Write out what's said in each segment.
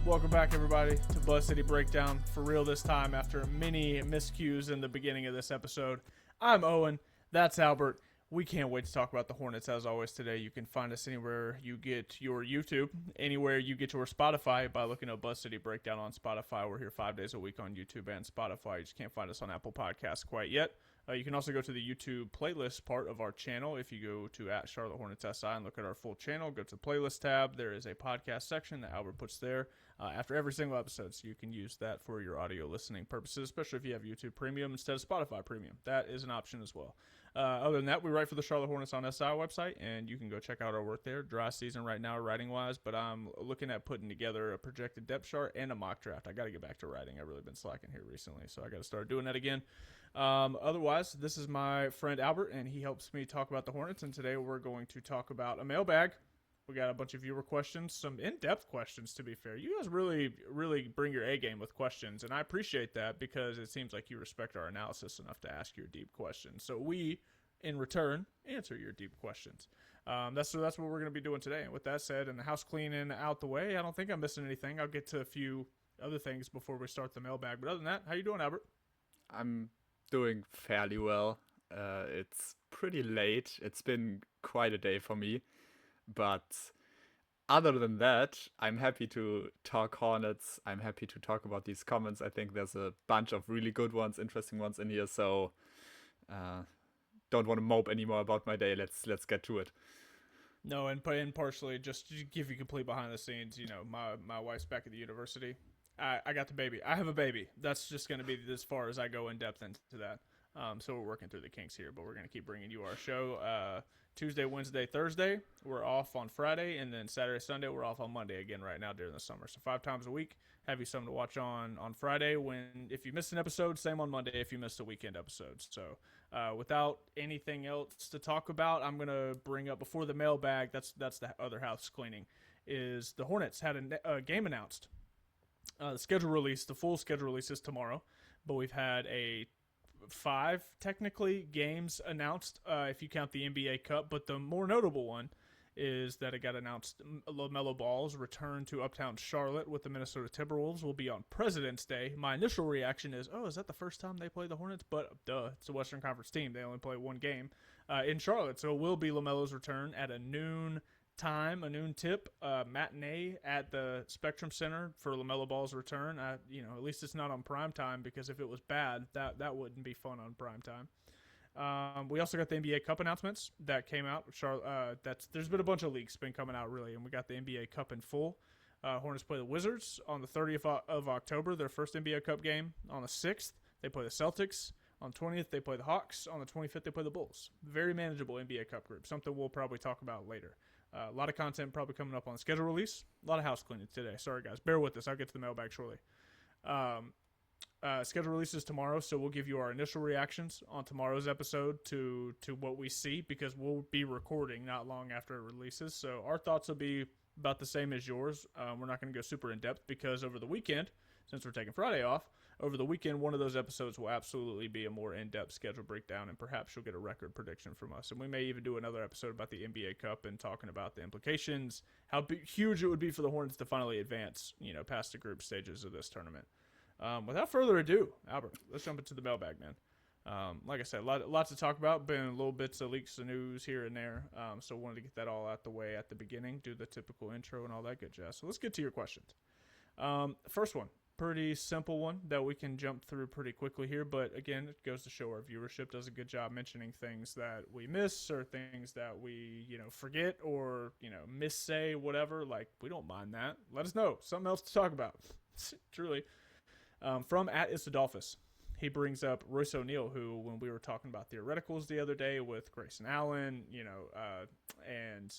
Welcome back, everybody, to Buzz City Breakdown. For real this time, after many miscues in the beginning of this episode. I'm Owen. That's Albert. We can't wait to talk about the Hornets as always today. You can find us anywhere you get your YouTube, anywhere you get your Spotify by looking up Buzz City Breakdown on Spotify. We're here 5 days a week on YouTube and Spotify. You just can't find us on Apple Podcasts quite yet. You can also go to the YouTube playlist part of our channel. If you go to @Charlotte Hornets SI and look at our full channel, go to the playlist tab. There is a podcast section that Albert puts there after every single episode, so you can use that for your audio listening purposes, especially if you have YouTube Premium instead of Spotify Premium. That is an option as well. Other than that, we write for the Charlotte Hornets on SI website, and you can go check out our work there. Dry season right now, writing-wise, but I'm looking at putting together a projected depth chart and a mock draft. I got to get back to writing. I've really been slacking here recently, so I got to start doing that again. Otherwise, this is my friend Albert, and he helps me talk about the Hornets, and today we're going to talk about a mailbag. We got a bunch of viewer questions, some in-depth questions, to be fair. You guys really bring your A-game with questions, and I appreciate that because it seems like you respect our analysis enough to ask your deep questions. So we, in return, answer your deep questions. That's what we're going to be doing today. And with that said, and the house cleaning out the way, I don't think I'm missing anything. I'll get to a few other things before we start the mailbag. But other than that, how you doing, Albert? I'm doing fairly well. It's pretty late. It's been quite a day for me. But other than that, I'm happy to talk Hornets. I'm happy to talk about these comments. I think there's a bunch of really good ones, interesting ones in here. So don't want to mope anymore about my day. Let's get to it. No, and partially, just to give you complete behind the scenes, you know, my wife's back at the university. I got the baby. I have a baby. That's just going to be as far as I go in depth into that. So we're working through the kinks here, but we're going to keep bringing you our show. Tuesday, Wednesday, Thursday, we're off on Friday, and then Saturday, Sunday, we're off on Monday again right now during the summer. So 5 times a week, have you something to watch on Friday. If you missed an episode, same on Monday if you missed a weekend episode. So without anything else to talk about, I'm going to bring up before the mailbag, that's the other house cleaning, is the Hornets had a game announced. The schedule release, the full schedule release is tomorrow, but we've had 5 technically games announced if you count the NBA Cup, but the more notable one is that it got announced LaMelo Ball's return to Uptown Charlotte with the Minnesota Timberwolves will be on President's Day. My initial reaction is, is that the first time they play the Hornets? But duh, it's a Western Conference team. They only play one game in Charlotte, so it will be LaMelo's return at a noon tip matinee at the Spectrum Center for LaMelo Ball's return. At least it's not on prime time, because if it was bad, that wouldn't be fun on prime time. We also got the NBA Cup announcements that came out. There's been a bunch of leaks been coming out really, and we got the NBA Cup in full. Hornets play the Wizards on the 30th of October, their first NBA Cup game. On the 6th, they play the Celtics. On the 20th, they play the Hawks. On the 25th, they play the Bulls. Very manageable NBA Cup group, something we'll probably talk about later. A lot of content probably coming up on the schedule release. A lot of house cleaning today. Sorry, guys. Bear with us. I'll get to the mailbag shortly. Schedule releases tomorrow, so we'll give you our initial reactions on tomorrow's episode to what we see, because we'll be recording not long after it releases. So our thoughts will be about the same as yours. We're not going to go super in-depth because over the weekend, since we're taking Friday off, over the weekend, one of those episodes will absolutely be a more in-depth schedule breakdown, and perhaps you'll get a record prediction from us. And we may even do another episode about the NBA Cup and talking about the implications, how huge it would be for the Hornets to finally advance, past the group stages of this tournament. Without further ado, Albert, let's jump into the mailbag, man. Like I said, lots to talk about. Been little bits of leaks of news here and there. So wanted to get that all out the way at the beginning, do the typical intro and all that good jazz. So let's get to your questions. First one. Pretty simple one that we can jump through pretty quickly here, but again, it goes to show our viewership does a good job mentioning things that we miss or things that we, forget or, missay, whatever. Like, we don't mind that. Let us know. Something else to talk about. Truly. From @Isadolphus. He brings up Royce O'Neale, who, when we were talking about theoreticals the other day with Grayson Allen, and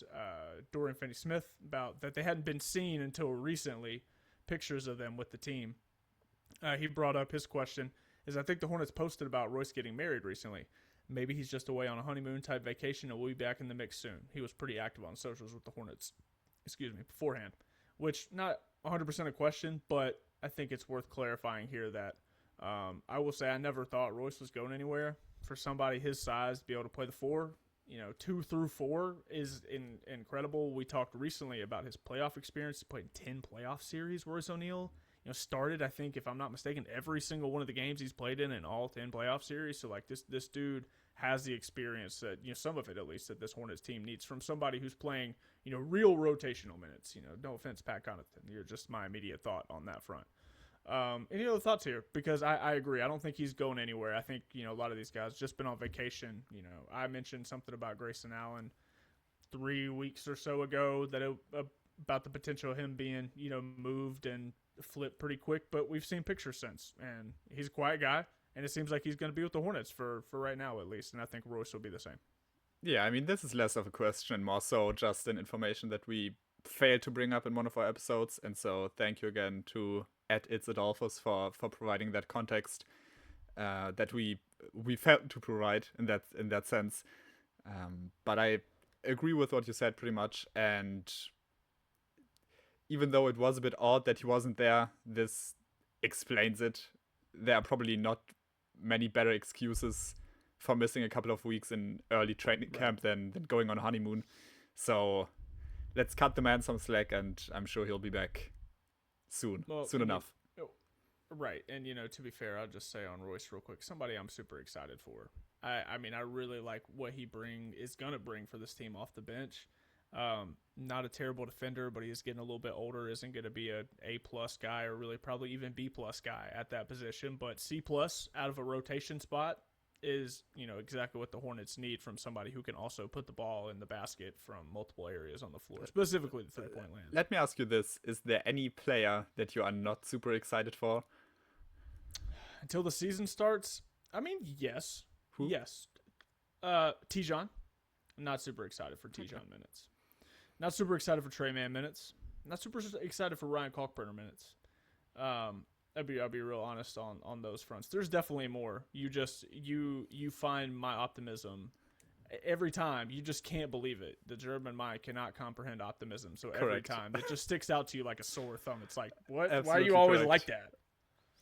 Dorian Finney-Smith, about that they hadn't been seen until recently, pictures of them with the team. He brought up his question is, I think the Hornets posted about Royce getting married recently. Maybe he's just away on a honeymoon type vacation and we'll be back in the mix soon. He was pretty active on socials with the Hornets, beforehand, which not 100% a question, but I think it's worth clarifying here that I will say I never thought Royce was going anywhere. For somebody his size to be able to play the 4, 2 through 4 is incredible. We talked recently about his playoff experience. He played in 10 playoff series. Royce O'Neale, started, I think, if I'm not mistaken, every single one of the games he's played in all 10 playoff series. So, like, this dude has the experience that, some of it at least, that this Hornets team needs from somebody who's playing, real rotational minutes. No offense, Pat Connaughton. You're just my immediate thought on that front. Any other thoughts here? Because I agree. I don't think he's going anywhere. I think, a lot of these guys just been on vacation. I mentioned something about Grayson Allen 3 weeks or so ago about the potential of him being, moved and flipped pretty quick, but we've seen pictures since, and he's a quiet guy, and it seems like he's going to be with the Hornets for right now at least, and I think Royce will be the same. Yeah, I mean, this is less of a question, more so just an information that we failed to bring up in one of our episodes, and so thank you again to @itsAdolphus for providing that context that we failed to provide in that sense. But I agree with what you said pretty much, and even though it was a bit odd that he wasn't there, this explains it. There are probably not many better excuses for missing a couple of weeks in early training camp than going on honeymoon. So let's cut the man some slack, and I'm sure he'll be back soon enough. Right, and to be fair, I'll just say on Royce real quick, somebody I'm super excited for. I mean, I really like what he is gonna bring for this team off the bench. Not a terrible defender, but he is getting a little bit older. Isn't going to be a A+ guy, or really probably even B+ guy at that position. But C+ out of a rotation spot is, exactly what the Hornets need from somebody who can also put the ball in the basket from multiple areas on the floor, specifically the 3-point land. Let me ask you this. Is there any player that you are not super excited for? Until the season starts? I mean, yes. Who? Yes. Tijon. I'm not super excited for Tijon minutes. Not super excited for Trey Mann minutes. Not super excited for Ryan Kalkbrenner minutes. I'll be real honest on those fronts. There's definitely more. You find my optimism every time. You just can't believe it. The German mind cannot comprehend optimism. So every time it just sticks out to you like a sore thumb. It's like, what? Absolutely why are you always correct. like that?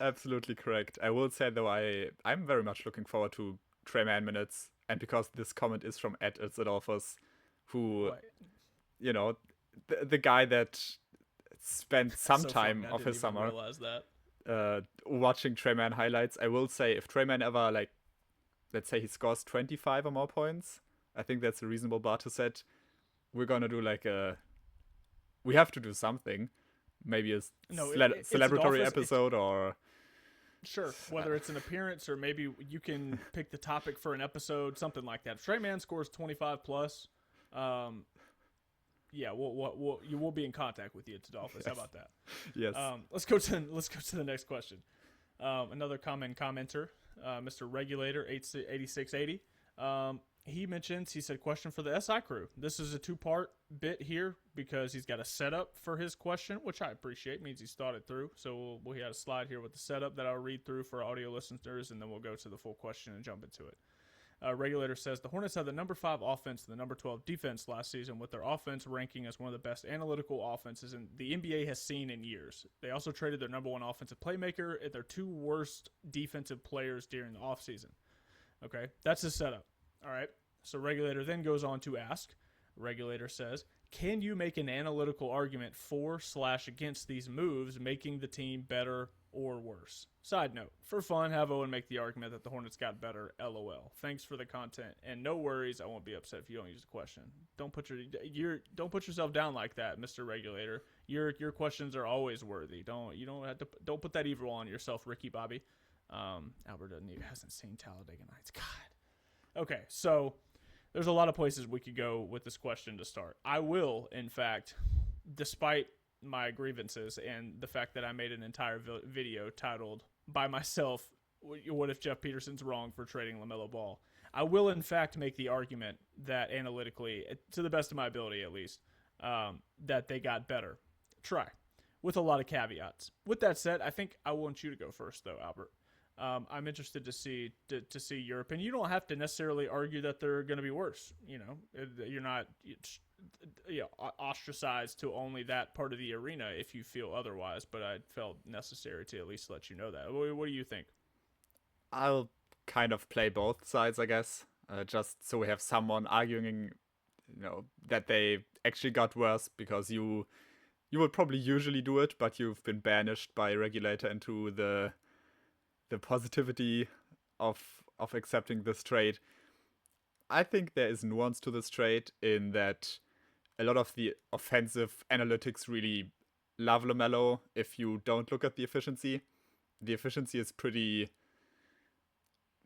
Absolutely correct. I will say though, I'm very much looking forward to Trey Mann minutes, and because this comment is from @itsAdolphus, who, the guy that spent some time of his summer watching Trey Mann highlights. I will say, if Trey Mann ever, let's say he scores 25 or more points, I think that's a reasonable bar to set. We're gonna do we have to do something, maybe a celebratory episode or. Sure, whether it's an appearance or maybe you can pick the topic for an episode, something like that. If Trey Mann scores 25 plus, we'll be in contact with you, Adolphus. How about that? Yes. Let's go to the next question. Another commenter, Mr. Regulator 8680. He said, question for the SI crew. This is a 2-part bit here because he's got a setup for his question, which I appreciate. It means he's thought it through. So we had a slide here with the setup that I'll read through for audio listeners, and then we'll go to the full question and jump into it. Regulator says, the Hornets had the number 5 offense and the number 12 defense last season, with their offense ranking as one of the best analytical offenses the NBA has seen in years. They also traded their number 1 offensive playmaker and their 2 worst defensive players during the offseason. Okay, that's his setup. All right, so Regulator then goes on to ask, Regulator says, can you make an analytical argument for/against these moves, making the team better or worse? Side note, for fun, have Owen make the argument that the Hornets got better, LOL. Thanks for the content, and no worries, I won't be upset if you don't use the question. Don't put yourself down like that, Mr. Regulator. Your questions are always worthy. Don't put that evil on yourself, Ricky Bobby. Albert hasn't seen Talladega Nights. God. Okay, so there's a lot of places we could go with this question to start. I will, in fact, despite my grievances and the fact that I made an entire video titled by myself, what if Jeff Peterson's wrong for trading LaMelo Ball? I will, in fact, make the argument that analytically, to the best of my ability at least, that they got better. Try. With a lot of caveats. With that said, I think I want you to go first, though, Albert. I'm interested to see your opinion. You don't have to necessarily argue that they're going to be worse. You're not ostracized to only that part of the arena if you feel otherwise. But I felt necessary to at least let you know that. What do you think? I'll kind of play both sides, I guess. just so we have someone arguing, that they actually got worse, because you would probably usually do it, but you've been banished by a regulator into the positivity of accepting this trade. I think there is nuance to this trade in that a lot of the offensive analytics really love LaMelo. If you don't look at the efficiency is pretty,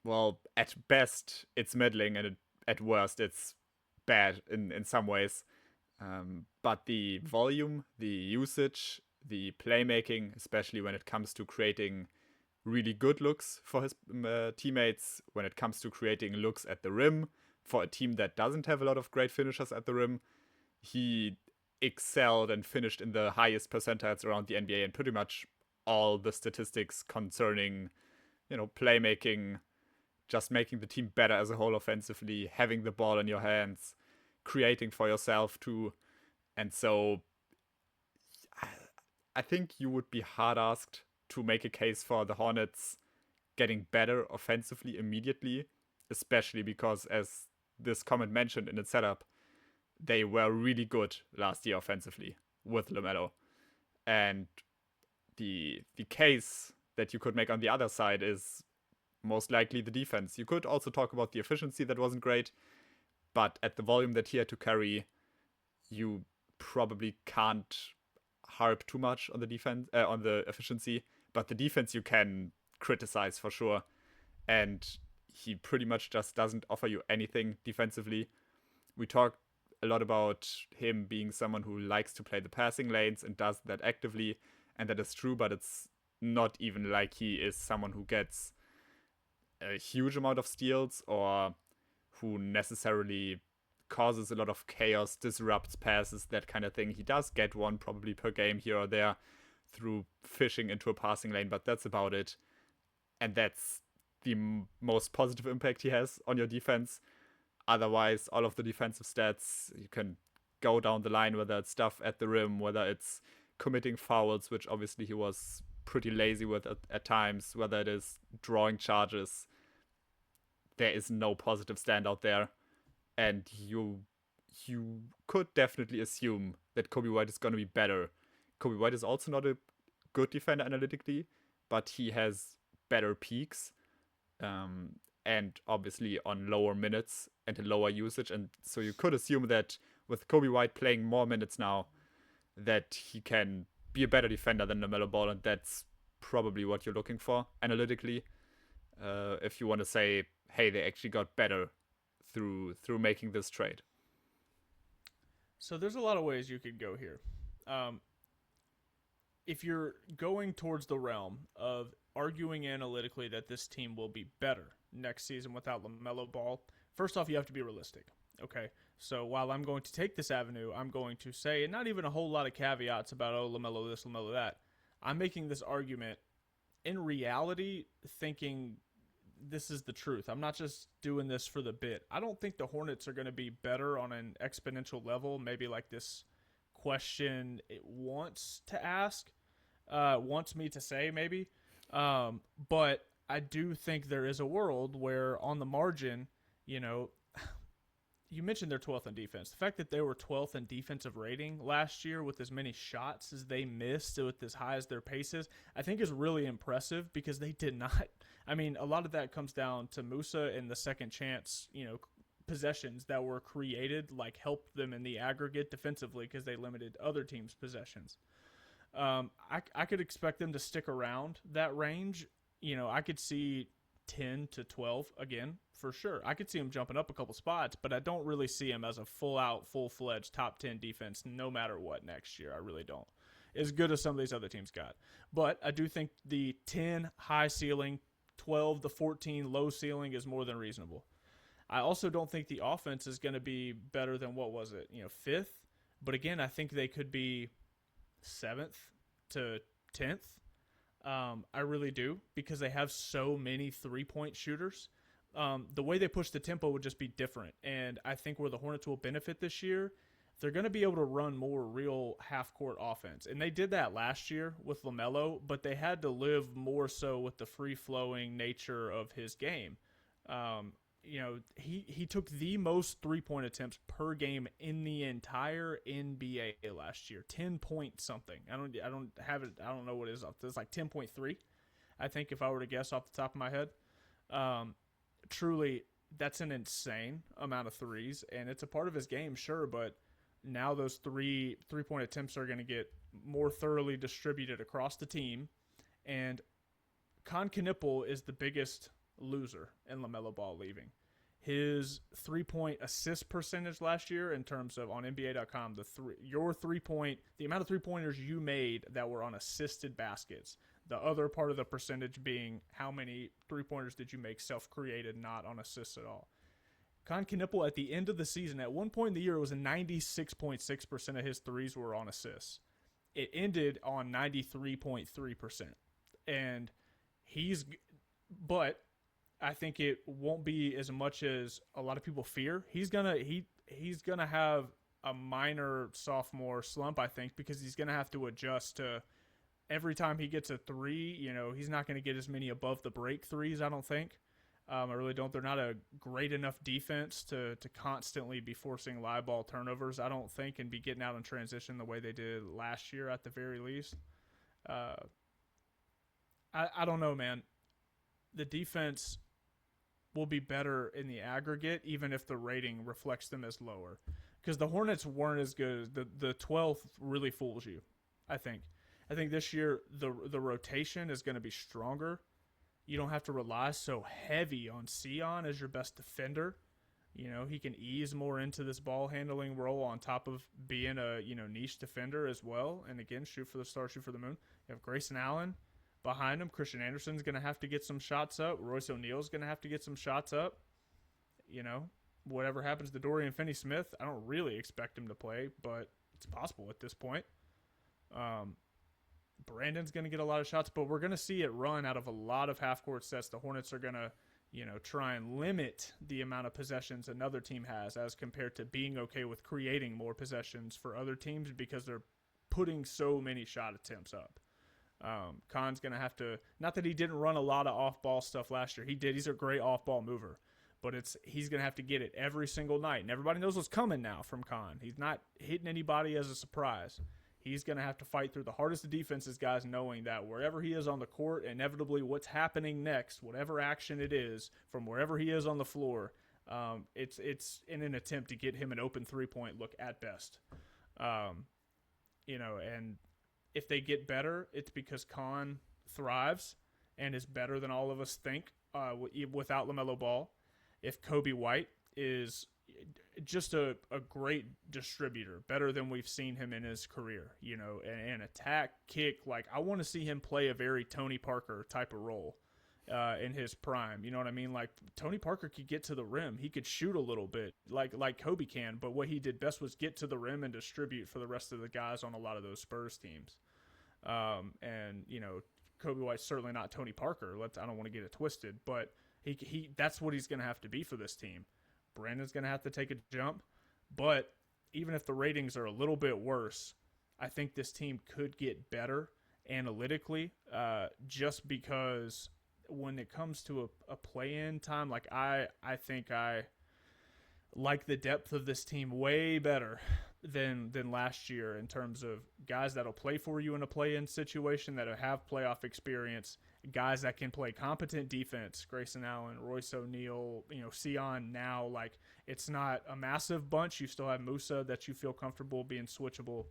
well, at best it's middling, and at worst it's bad in some ways. But the volume, the usage, the playmaking, especially when it comes to creating really good looks for his teammates, when it comes to creating looks at the rim for a team that doesn't have a lot of great finishers at the rim, he excelled and finished in the highest percentiles around the NBA in pretty much all the statistics concerning, playmaking, just making the team better as a whole offensively, having the ball in your hands, creating for yourself too. And so I think you would be hard asked to make a case for the Hornets getting better offensively immediately, especially because, as this comment mentioned in its setup, they were really good last year offensively with LaMelo. And the case that you could make on the other side is most likely the defense. You could also talk about the efficiency that wasn't great, but at the volume that he had to carry, you probably can't harp too much on the defense, on the efficiency. But the defense you can criticize for sure, and he pretty much just doesn't offer you anything defensively. We talked a lot about him being someone who likes to play the passing lanes and does that actively, and that is true, but it's not even like he is someone who gets a huge amount of steals or who necessarily causes a lot of chaos, disrupts passes, that kind of thing. He does get one probably per game here or there through fishing into a passing lane, but that's about it. And that's the most positive impact he has on your defense. Otherwise, all of the defensive stats, you can go down the line, whether it's stuff at the rim, whether it's committing fouls, which obviously he was pretty lazy with at times, whether it is drawing charges. There is no positive standout there. And you could definitely assume that Coby White is going to be better. Coby White is also not a good defender analytically, but he has better peaks. And obviously on lower minutes and a lower usage. And so you could assume that with Coby White playing more minutes now, that he can be a better defender than LaMelo Ball. And that's probably what you're looking for analytically. If you want to say, hey, they actually got better through making this trade. So there's a lot of ways you could go here. If you're going towards the realm of arguing analytically that this team will be better next season without LaMelo Ball, first off, you have to be realistic. Okay, so while I'm going to take this avenue, I'm going to say, and not even a whole lot of caveats about, oh, LaMelo this, LaMelo that. I'm making this argument in reality, thinking this is the truth. I'm not just doing this for the bit. I don't think the Hornets are going to be better on an exponential level, maybe like this question it wants to ask, wants me to say maybe. But I do think there is a world where on the margin, you mentioned they're 12th in defense. The fact that they were 12th in defensive rating last year with as many shots as they missed, with as high as their paces, I think is really impressive because they did not. I mean, a lot of that comes down to Musa and the second chance, possessions that were created, helped them in the aggregate defensively because they limited other teams' possessions. I could expect them to stick around that range. I could see 10 to 12 again for sure. I could see them jumping up a couple spots, but I don't really see them as a full-fledged top 10 defense no matter what next year. I really don't. As good as some of these other teams got. But I do think the 10 high ceiling, 12 to 14 low ceiling is more than reasonable. I also don't think the offense is going to be better than, what was it, 5th? But again, I think they could be 7th to 10th. I really do, because they have so many three-point shooters. The way they push the tempo would just be different. And I think where the Hornets will benefit this year, they're going to be able to run more real half-court offense. And they did that last year with LaMelo, but they had to live more so with the free-flowing nature of his game. he took the most 3-point attempts per game in the entire NBA last year. 10 point something. I don't have it. I don't know what it is. It's like 10.3. I think if I were to guess off the top of my head. Truly, that's an insane amount of threes, and it's a part of his game, sure, but now those 3-point attempts are going to get more thoroughly distributed across the team, and Con Knipple is the biggest loser in LaMelo Ball leaving. His 3-point assist percentage last year, in terms of on NBA.com, the amount of 3-pointers you made that were on assisted baskets. The other part of the percentage being how many 3-pointers did you make self-created, not on assists at all. Con Knipple at the end of the season, at one point in the year, it was 96.6% of his threes were on assists. It ended on 93.3%. And but I think it won't be as much as a lot of people fear. He's gonna have a minor sophomore slump, I think, because he's gonna have to adjust to every time he gets a three. He's not gonna get as many above the break threes, I don't think. I really don't. They're not a great enough defense to constantly be forcing live ball turnovers, I don't think, and be getting out in transition the way they did last year at the very least. I don't know, man. The defense will be better in the aggregate, even if the rating reflects them as lower. Because the Hornets weren't as good. The 12th really fools you, I think. I think this year the rotation is going to be stronger. You don't have to rely so heavy on Sion as your best defender. He can ease more into this ball handling role on top of being a niche defender as well. And again, shoot for the stars, shoot for the moon. You have Grayson Allen behind him. Christian Anderson's going to have to get some shots up. Royce O'Neale's going to have to get some shots up. Whatever happens to Dorian Finney-Smith, I don't really expect him to play, but it's possible at this point. Brandon's going to get a lot of shots, but we're going to see it run out of a lot of half-court sets. The Hornets are going to, try and limit the amount of possessions another team has as compared to being okay with creating more possessions for other teams because they're putting so many shot attempts up. Khan's going to have to, not that he didn't run a lot of off-ball stuff last year. He did. He's a great off-ball mover, but he's going to have to get it every single night, and everybody knows what's coming now from Khan. He's not hitting anybody as a surprise. He's going to have to fight through the hardest of defenses, guys, knowing that wherever he is on the court, inevitably what's happening next, whatever action it is, from wherever he is on the floor, it's in an attempt to get him an open three-point look at best. And if they get better, it's because Khan thrives and is better than all of us think without LaMelo Ball. If Kobe White is just a great distributor, better than we've seen him in his career, and attack, kick. Like, I want to see him play a very Tony Parker type of role in his prime. You know what I mean? Like, Tony Parker could get to the rim. He could shoot a little bit like Kobe can, but what he did best was get to the rim and distribute for the rest of the guys on a lot of those Spurs teams. Kobe White's certainly not Tony Parker. I don't want to get it twisted, but he that's what he's going to have to be for this team. Brandon's going to have to take a jump, but even if the ratings are a little bit worse, I think this team could get better analytically, just because when it comes to a play-in time, like I think I like the depth of this team way better than last year in terms of guys that'll play for you in a play-in situation, that have playoff experience, guys that can play competent defense. Grayson Allen, Royce O'Neale, Sion now. Like, it's not a massive bunch. You still have Musa that you feel comfortable being switchable.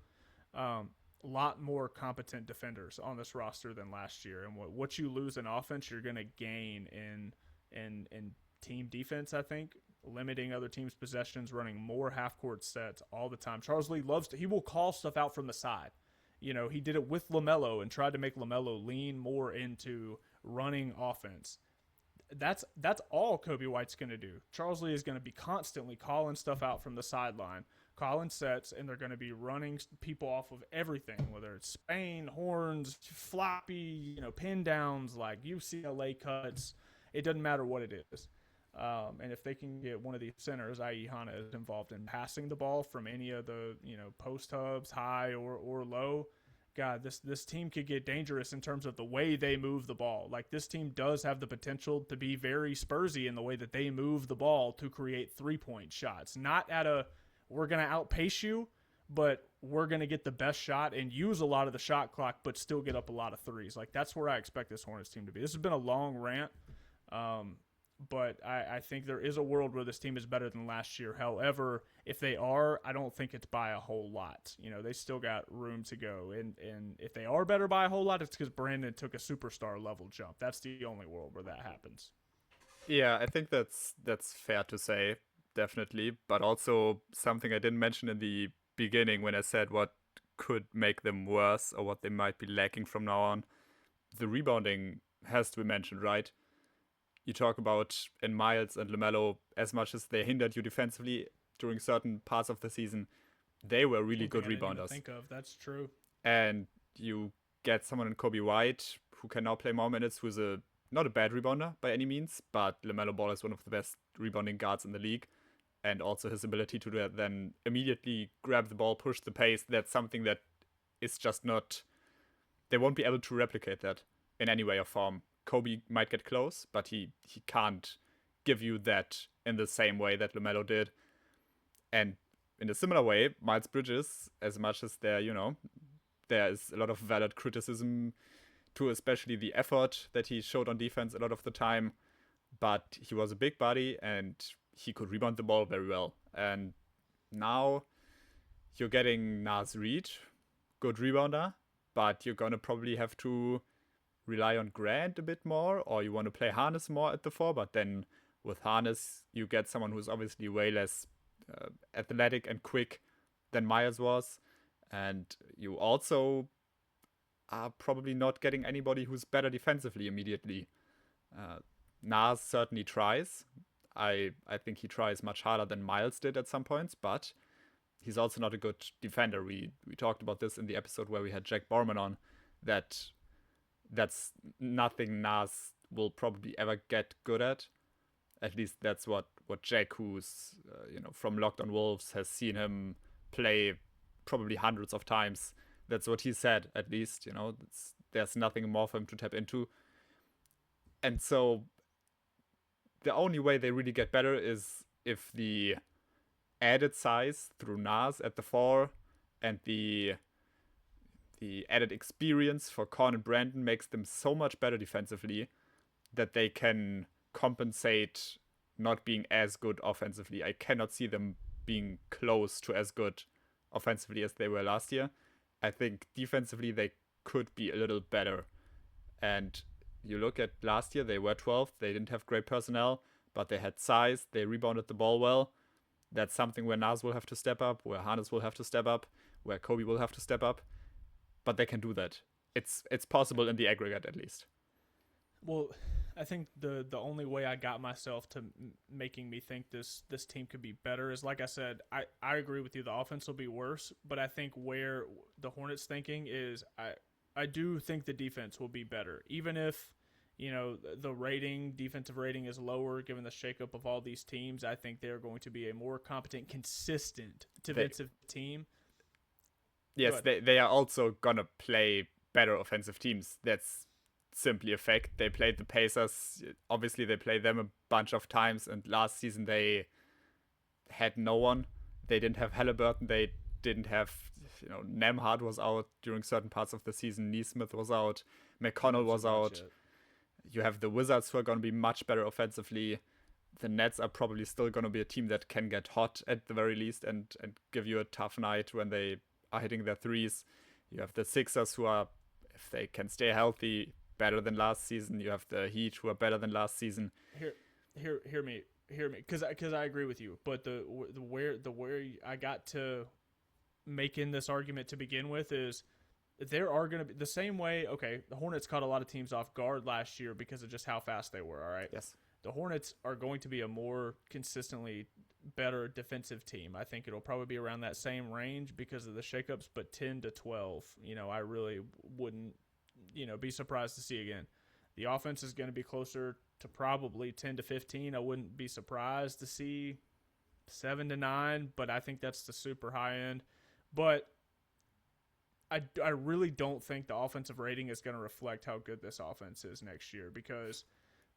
A lot more competent defenders on this roster than last year. And what you lose in offense, you're going to gain in team defense, I think. Limiting other teams' possessions, running more half-court sets all the time. Charles Lee he will call stuff out from the side. He did it with LaMelo and tried to make LaMelo lean more into running offense. That's all Kobe White's going to do. Charles Lee is going to be constantly calling stuff out from the sideline, calling sets, and they're going to be running people off of everything, whether it's Spain, horns, floppy, pin downs, like UCLA cuts. It doesn't matter what it is. And if they can get one of these centers, i.e. Hana, involved in passing the ball from any of the, post hubs, high or low, God, this team could get dangerous in terms of the way they move the ball. Like, this team does have the potential to be very Spursy in the way that they move the ball to create 3-point shots. Not at a, we're going to outpace you, but we're going to get the best shot and use a lot of the shot clock, but still get up a lot of threes. Like, that's where I expect this Hornets team to be. This has been a long rant, but I think there is a world where this team is better than last year. However, if they are, I don't think it's by a whole lot. You know, they still got room to go. And if they are better by a whole lot, it's because Brandon took a superstar level jump. That's the only world where that happens. Yeah, I think that's fair to say, definitely. But also something I didn't mention in the beginning when I said what could make them worse or what they might be lacking from now on. The rebounding has to be mentioned, right? You talk about in Miles and LaMelo, as much as they hindered you defensively during certain parts of the season, they were really good rebounders. Think of that's true. And you get someone in Kobe White who can now play more minutes, who's not a bad rebounder by any means, but LaMelo Ball is one of the best rebounding guards in the league. And also his ability to then immediately grab the ball, push the pace, that's something that is just not... They won't be able to replicate that in any way or form. Kobe might get close, but he can't give you that in the same way that LaMelo did. And in a similar way, Miles Bridges, as much as there is a lot of valid criticism to especially the effort that he showed on defense a lot of the time, but he was a big body and he could rebound the ball very well. And now you're getting Naz Reid, good rebounder, but you're going to probably have to rely on Grant a bit more, or you want to play Harness more at the 4, but then with Harness, you get someone who's obviously way less athletic and quick than Myers was, and you also are probably not getting anybody who's better defensively immediately. Nas certainly tries. I think he tries much harder than Miles did at some points, but he's also not a good defender. We talked about this in the episode where we had Jack Borman on, that's nothing Nas will probably ever get good at. At least that's what Jack, who's from Locked on Wolves, has seen him play probably hundreds of times. That's what he said, at least. There's nothing more for him to tap into. And so the only way they really get better is if the added size through Nas at the 4 and the added experience for Korn and Brandon makes them so much better defensively that they can compensate not being as good offensively. I cannot see them being close to as good offensively as they were last year. I think defensively they could be a little better. And you look at last year, they were 12th. They didn't have great personnel, but they had size. They rebounded the ball well. That's something where Nas will have to step up, where Harness will have to step up, where Kobe will have to step up. But they can do that. It's possible in the aggregate, at least. Well, I think the only way I got myself to making me think this team could be better is, like I said, I agree with you. The offense will be worse, but I think where the Hornets thinking is I do think the defense will be better, even if the defensive rating is lower given the shakeup of all these teams. I think they're going to be a more competent, consistent defensive team. Yes, they are also gonna play better offensive teams. That's simply a fact. They played the Pacers. Obviously, they played them a bunch of times, and last season they had no one. They didn't have Halliburton. They didn't have, Nembhard was out during certain parts of the season. Neesmith was out. McConnell was out. You have the Wizards, who are going to be much better offensively. The Nets are probably still going to be a team that can get hot at the very least and give you a tough night when they are hitting their threes. You have the Sixers, who are, if they can stay healthy, better than last season. You have the Heat, who are better than last season. Hear me, because I agree with you. But the where I got to making this argument to begin with is there are going to be the same way. Okay, the Hornets caught a lot of teams off guard last year because of just how fast they were. All right. Yes. The Hornets are going to be a more consistently better defensive team. I think it'll probably be around that same range because of the shakeups, but 10 to 12, I really wouldn't, be surprised to see again. The offense is going to be closer to probably 10 to 15. I wouldn't be surprised to see 7 to 9, but I think that's the super high end. But I really don't think the offensive rating is going to reflect how good this offense is next year, because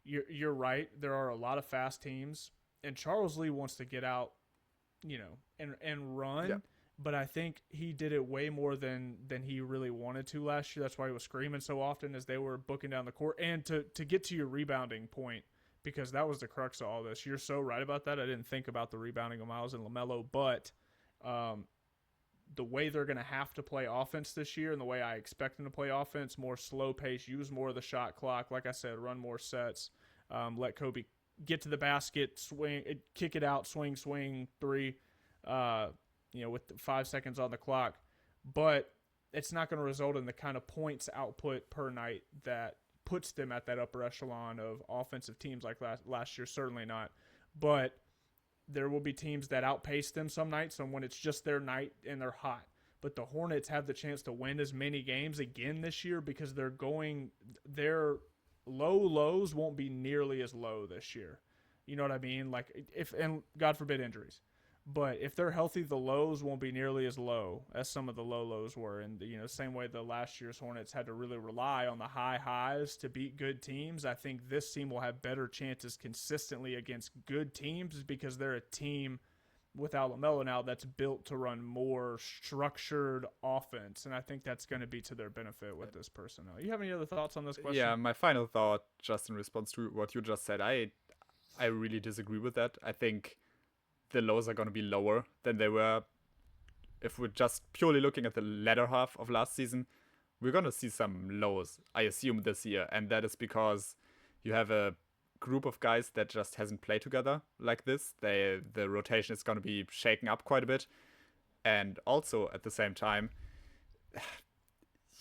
you're right. There are a lot of fast teams, and Charles Lee wants to get out, and run. Yeah. But I think he did it way more than he really wanted to last year. That's why he was screaming so often as they were booking down the court. And to get to your rebounding point, because that was the crux of all this. You're so right about that. I didn't think about the rebounding of Miles and LaMelo, but the way they're going to have to play offense this year and the way I expect them to play offense, more slow pace, use more of the shot clock. Like I said, run more sets, let Kobe get to the basket, swing, kick it out, swing, three, with 5 seconds on the clock. But it's not going to result in the kind of points output per night that puts them at that upper echelon of offensive teams like last year. Certainly not. But there will be teams that outpace them some nights, and when it's just their night and they're hot. But the Hornets have the chance to win as many games again this year because their low lows won't be nearly as low this year. You know what I mean? Like, and God forbid injuries. But if they're healthy, the lows won't be nearly as low as some of the low lows were. And, same way the last year's Hornets had to really rely on the high highs to beat good teams. I think this team will have better chances consistently against good teams because they're a team without LaMelo now that's built to run more structured offense. And I think that's going to be to their benefit with this personnel. You have any other thoughts on this question? Yeah, my final thought, just in response to what you just said, I really disagree with that. I think the lows are going to be lower than they were. If we're just purely looking at the latter half of last season, we're going to see some lows, I assume, this year. And that is because you have a group of guys that just hasn't played together like this. The rotation is going to be shaken up quite a bit. And also, at the same time,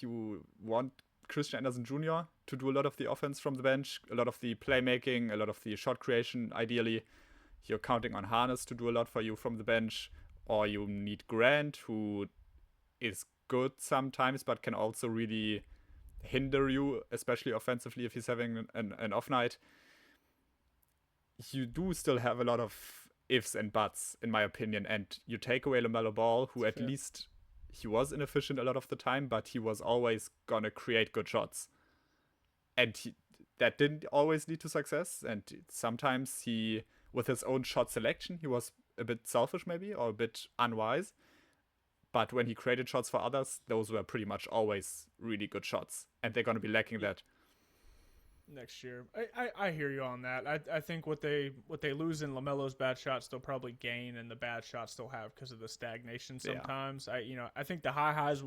you want Christian Anderson Jr. to do a lot of the offense from the bench, a lot of the playmaking, a lot of the shot creation, ideally. You're counting on Harness to do a lot for you from the bench, or you need Grant, who is good sometimes, but can also really hinder you, especially offensively if he's having an off night. You do still have a lot of ifs and buts, in my opinion, and you take away LaMelo Ball, who at least he was inefficient a lot of the time, but he was always gonna create good shots. And that didn't always lead to success, and sometimes with his own shot selection, he was a bit selfish maybe, or a bit unwise. But when he created shots for others, those were pretty much always really good shots. And they're going to be lacking that next year. I hear you on that. I think what they lose in LaMelo's bad shots, they'll probably gain in the bad shots they'll have because of the stagnation sometimes. Yeah. I think the high highs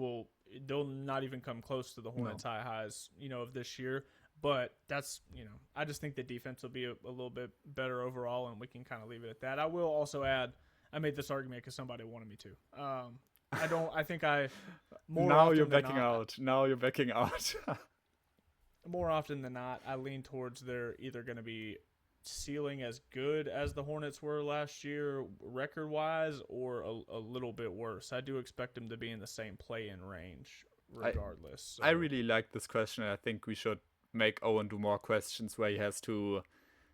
they'll not even come close to the Hornets high highs, of this year. But that's, I just think the defense will be a little bit better overall, and we can kind of leave it at that. I will also add, I made this argument because somebody wanted me to. I think more now often you're than backing not, out. Now you're backing out. more often than not, I lean towards they're either going to be ceiling as good as the Hornets were last year record-wise, or a little bit worse. I do expect them to be in the same play-in range regardless. I really like this question, and I think we should make Owen do more questions where he has to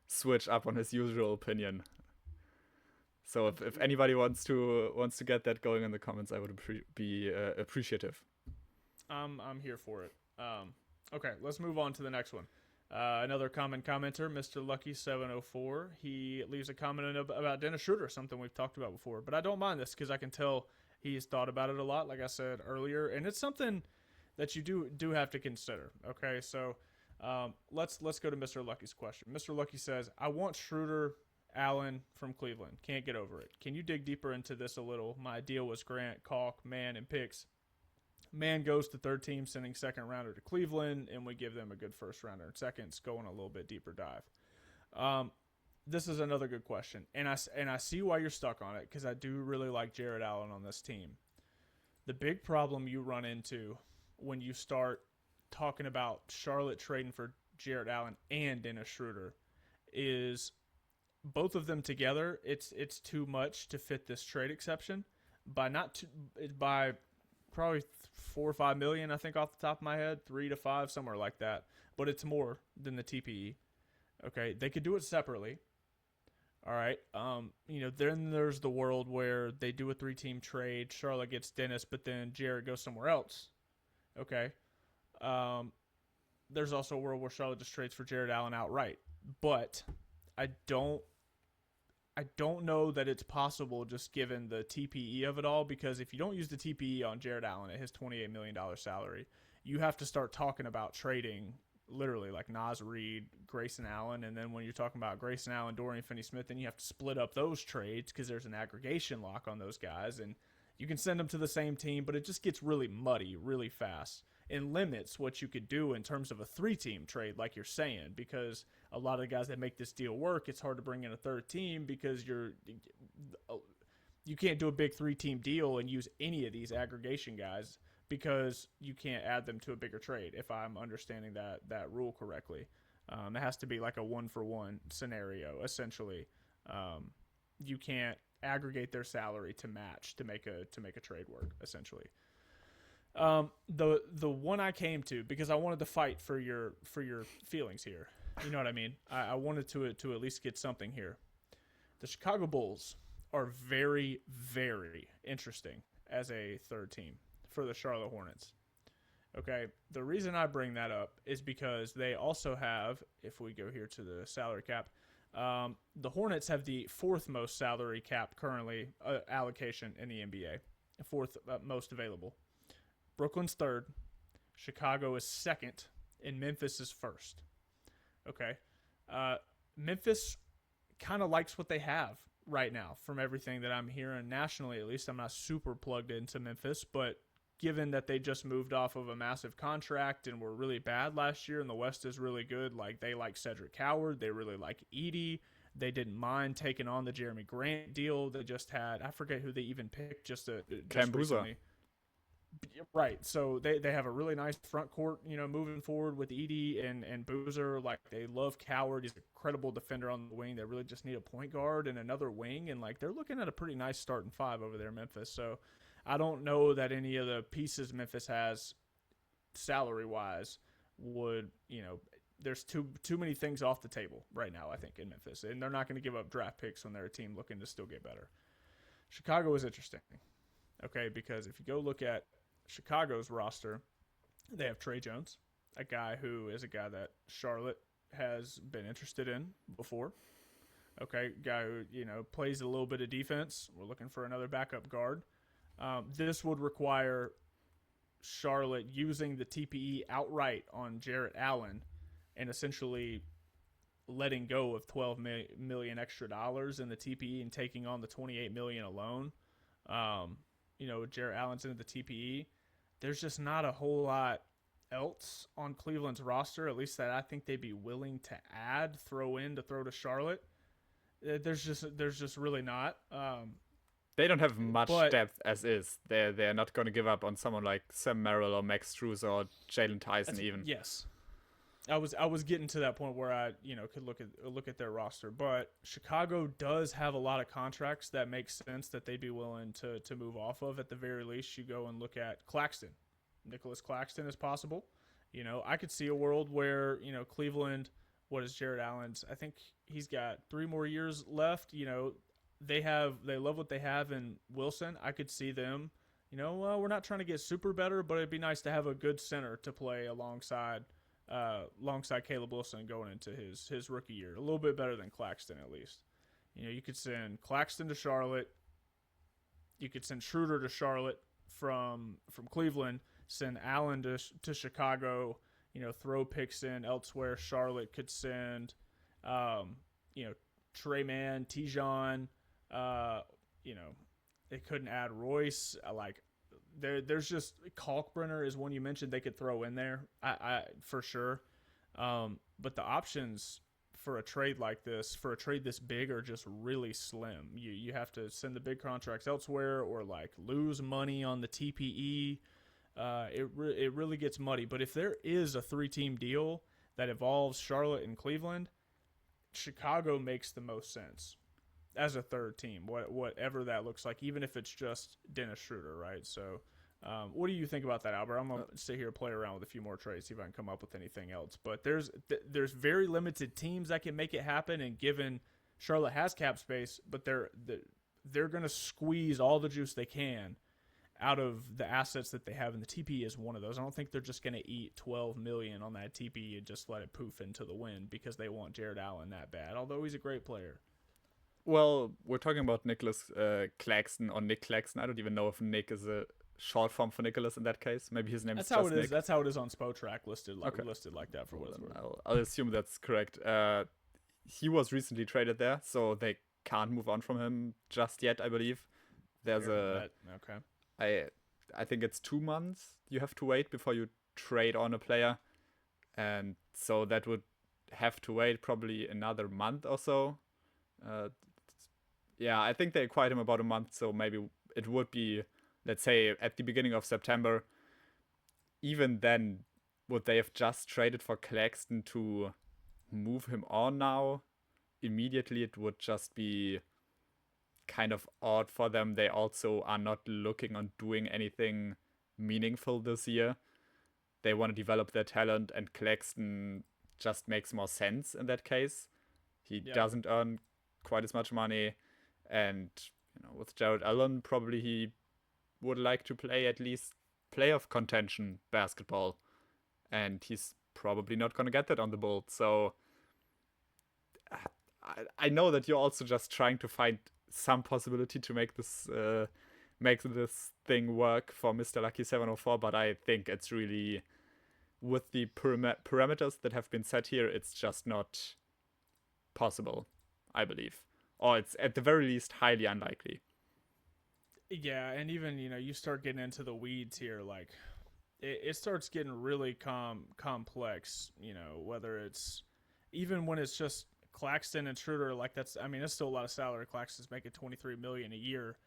switch up on his usual opinion. So if anybody wants to get that going in the comments, I would be appreciative. I'm here for it. Okay, let's move on to the next one. Another common commenter, Mr. Lucky704. He leaves a comment about Dennis Schroeder, something we've talked about before. But I don't mind this because I can tell he's thought about it a lot, like I said earlier, and it's something that you do have to consider. Okay, so let's go to Mr. Lucky's question. Mr. Lucky says, I want Schroeder, Allen from Cleveland. Can't get over it. Can you dig deeper into this a little? My deal was Grant, Kalk, Mann, and picks. Mann goes to third team, sending second rounder to Cleveland, and we give them a good first rounder and seconds, going a little bit deeper dive. This is another good question, and I see why you're stuck on it, because I do really like Jarrett Allen on this team. The big problem you run into when you start talking about Charlotte trading for Jarrett Allen and Dennis Schroeder is both of them together. It's too much to fit this trade exception by probably 4 or 5 million, I think, off the top of my head, 3 to 5, somewhere like that. But it's more than the TPE. Okay, they could do it separately. All right. Then there's the world where they do a 3-team trade. Charlotte gets Dennis, but then Jarrett goes somewhere else, Okay. Um, there's also a world where Charlotte just trades for Jarrett Allen outright, but I don't I don't know that it's possible just given the TPE of it all, because if you don't use the TPE on Jarrett Allen at his $28 million salary, you have to start talking about trading literally like Nas Reed, Grayson Allen, and then when you're talking about Grayson Allen, Dorian Finney-Smith, then you have to split up those trades because there's an aggregation lock on those guys, and you can send them to the same team, but it just gets really muddy really fast and limits what you could do in terms of a three-team trade, like you're saying, because a lot of the guys that make this deal work, it's hard to bring in a third team because you can't do a big three-team deal and use any of these aggregation guys because you can't add them to a bigger trade, if I'm understanding that rule correctly. It has to be like a one-for-one scenario, essentially. You can't aggregate their salary to match to make a trade work, essentially. The one I came to because I wanted to fight for your feelings here. You know what I mean? I wanted to at least get something here. The Chicago Bulls are very, very interesting as a third team for the Charlotte Hornets. Okay, the reason I bring that up is because they also have, if we go here to the salary cap, the Hornets have the fourth most salary cap currently allocation in the NBA, fourth most available. Brooklyn's third, Chicago is second, and Memphis is first. Okay, Memphis kind of likes what they have right now from everything that I'm hearing nationally. At least I'm not super plugged into Memphis, but given that they just moved off of a massive contract and were really bad last year and the West is really good, like they like Cedric Howard, they really like Edey. They didn't mind taking on the Jeremy Grant deal. They just had, I forget who they even picked just recently. Right, so they have a really nice front court, moving forward with Edey and Boozer. Like, they love Coward. He's an incredible defender on the wing. They really just need a point guard and another wing, and like they're looking at a pretty nice starting five over there in Memphis. So I don't know that any of the pieces Memphis has salary-wise would, there's too many things off the table right now, I think, in Memphis, and they're not going to give up draft picks when they're a team looking to still get better. Chicago is interesting, okay, because if you go look at Chicago's roster, they have Trey Jones, a guy that Charlotte has been interested in before. Okay, guy who plays a little bit of defense. We're looking for another backup guard. This would require Charlotte using the TPE outright on Jarrett Allen and essentially letting go of $12 million extra dollars in the TPE and taking on the $28 million alone. Jarrett Allen's into the TPE. There's just not a whole lot else on Cleveland's roster, at least that I think they'd be willing to throw to Charlotte. There's just really not. They don't have much depth as is. They're not going to give up on someone like Sam Merrill or Max Strus or Jalen Tyson even. Yes. I was getting to that point where I could look at their roster, but Chicago does have a lot of contracts that make sense that they'd be willing to move off of. At the very least, you go and look at Claxton. Nicholas Claxton is possible. I could see a world where Cleveland. What is Jarrett Allen's? I think he's got 3 more years left. They love what they have in Wilson. I could see them. We're not trying to get super better, but it'd be nice to have a good center to play alongside Caleb Wilson going into his rookie year. A little bit better than Claxton, at least. You could send Claxton to Charlotte. You could send Schroeder to Charlotte from Cleveland. Send Allen to Chicago. Throw picks in elsewhere. Charlotte could send, Trey Mann, Tijon. They couldn't add Royce. There's just Kalkbrenner is one you mentioned they could throw in there. I for sure. But the options for a trade like this, for a trade this big, are just really slim. You have to send the big contracts elsewhere or lose money on the TPE. It really gets muddy. But if there is a 3-team deal that involves Charlotte and Cleveland, Chicago makes the most sense as a third team, whatever that looks like, even if it's just Dennis Schroeder, right? So what do you think about that, Albert? I'm going to sit here and play around with a few more trades, see if I can come up with anything else. But there's very limited teams that can make it happen, and given Charlotte has cap space, but they're going to squeeze all the juice they can out of the assets that they have, and the TP is one of those. I don't think they're just going to eat $12 million on that TP and just let it poof into the wind because they want Jarrett Allen that bad, although he's a great player. Well, we're talking about Nicholas Claxton or Nick Claxton. I don't even know if Nick is a short form for Nicholas in that case. Maybe his name That's is how just it is. Nick. That's how it is on Spotrac, listed Okay. like that for what it's worth. I'll assume that's correct. He was recently traded there, so they can't move on from him just yet, I believe. There's Okay. I think it's 2 months you have to wait before you trade on a player, and so that would have to wait probably another month or so. Yeah, I think they acquired him about a month, so maybe it would be, let's say, at the beginning of September. Even then, would they have just traded for Claxton to move him on now? Immediately, it would just be kind of odd for them. They also are not looking on doing anything meaningful this year. They want to develop their talent, and Claxton just makes more sense in that case. He doesn't earn quite as much money, and with Jarrett Allen, probably he would like to play at least playoff contention basketball, and he's probably not going to get that on the Bulls. So I know that you're also just trying to find some possibility to make this thing work for Mr. Lucky 704, but I think it's really, with the parameters that have been set here, it's just not possible, I believe. Or it's at the very least highly unlikely. Yeah, and even, you start getting into the weeds here, like, it starts getting really complex, whether it's, even when it's just Claxton and Schroeder, like that's still a lot of salary. Claxton's making $23 million a year,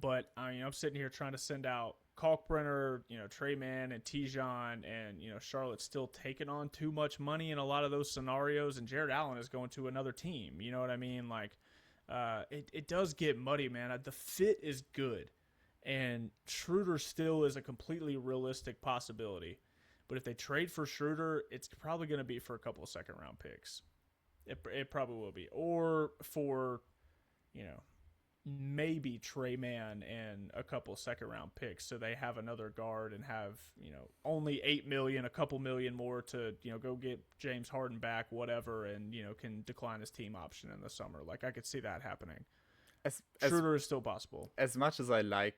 but I'm sitting here trying to send out Kalkbrenner, Trey Mann and Tijon, and Charlotte's still taking on too much money in a lot of those scenarios, and Jarrett Allen is going to another team. You know what I mean? Like, it does get muddy, man. The fit is good, and Schroeder still is a completely realistic possibility. But if they trade for Schroeder, it's probably going to be for a couple of second-round picks. It probably will be. Or for, maybe Trey Mann and a couple second-round picks, so they have another guard and have, only $8 million, a couple million more to, go get James Harden back, whatever, and, can decline his team option in the summer. Like, I could see that happening. Schroeder is still possible. As much as I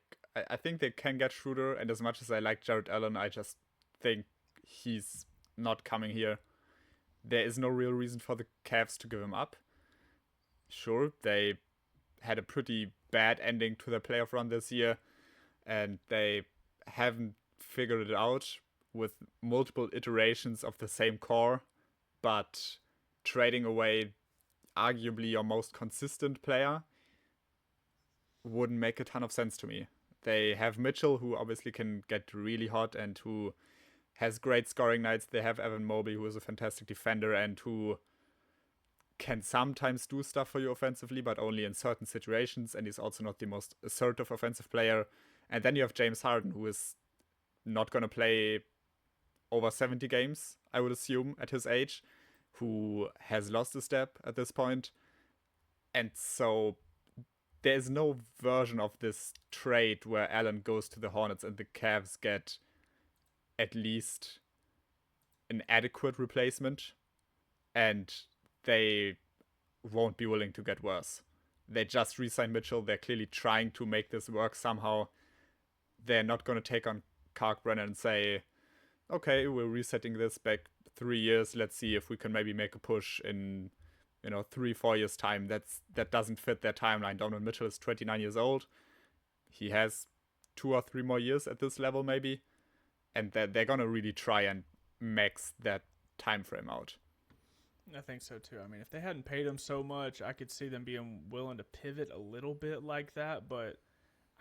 think they can get Schroeder, and as much as I like Jarrett Allen, I just think he's not coming here. There is no real reason for the Cavs to give him up. Sure, they had a pretty bad ending to their playoff run this year, and they haven't figured it out with multiple iterations of the same core, but trading away arguably your most consistent player wouldn't make a ton of sense to me. They have Mitchell, who obviously can get really hot and who has great scoring nights. They have Evan Mobley, who is a fantastic defender and who can sometimes do stuff for you offensively, but only in certain situations, and he's also not the most assertive offensive player. And then you have James Harden, who is not going to play over 70 games, I would assume, at his age, who has lost a step at this point. And so there's no version of this trade where Allen goes to the Hornets and the Cavs get at least an adequate replacement, and they won't be willing to get worse. They just re-signed Mitchell. They're clearly trying to make this work somehow. They're not going to take on Kalkbrenner and say, okay, we're resetting this back 3 years. Let's see if we can maybe make a push in 3-4 years time. That doesn't fit their timeline. Donovan Mitchell is 29 years old. He has 2 or 3 more years at this level maybe, and they're gonna really try and max that time frame out. I think so too. I mean, if they hadn't paid him so much, I could see them being willing to pivot a little bit like that. But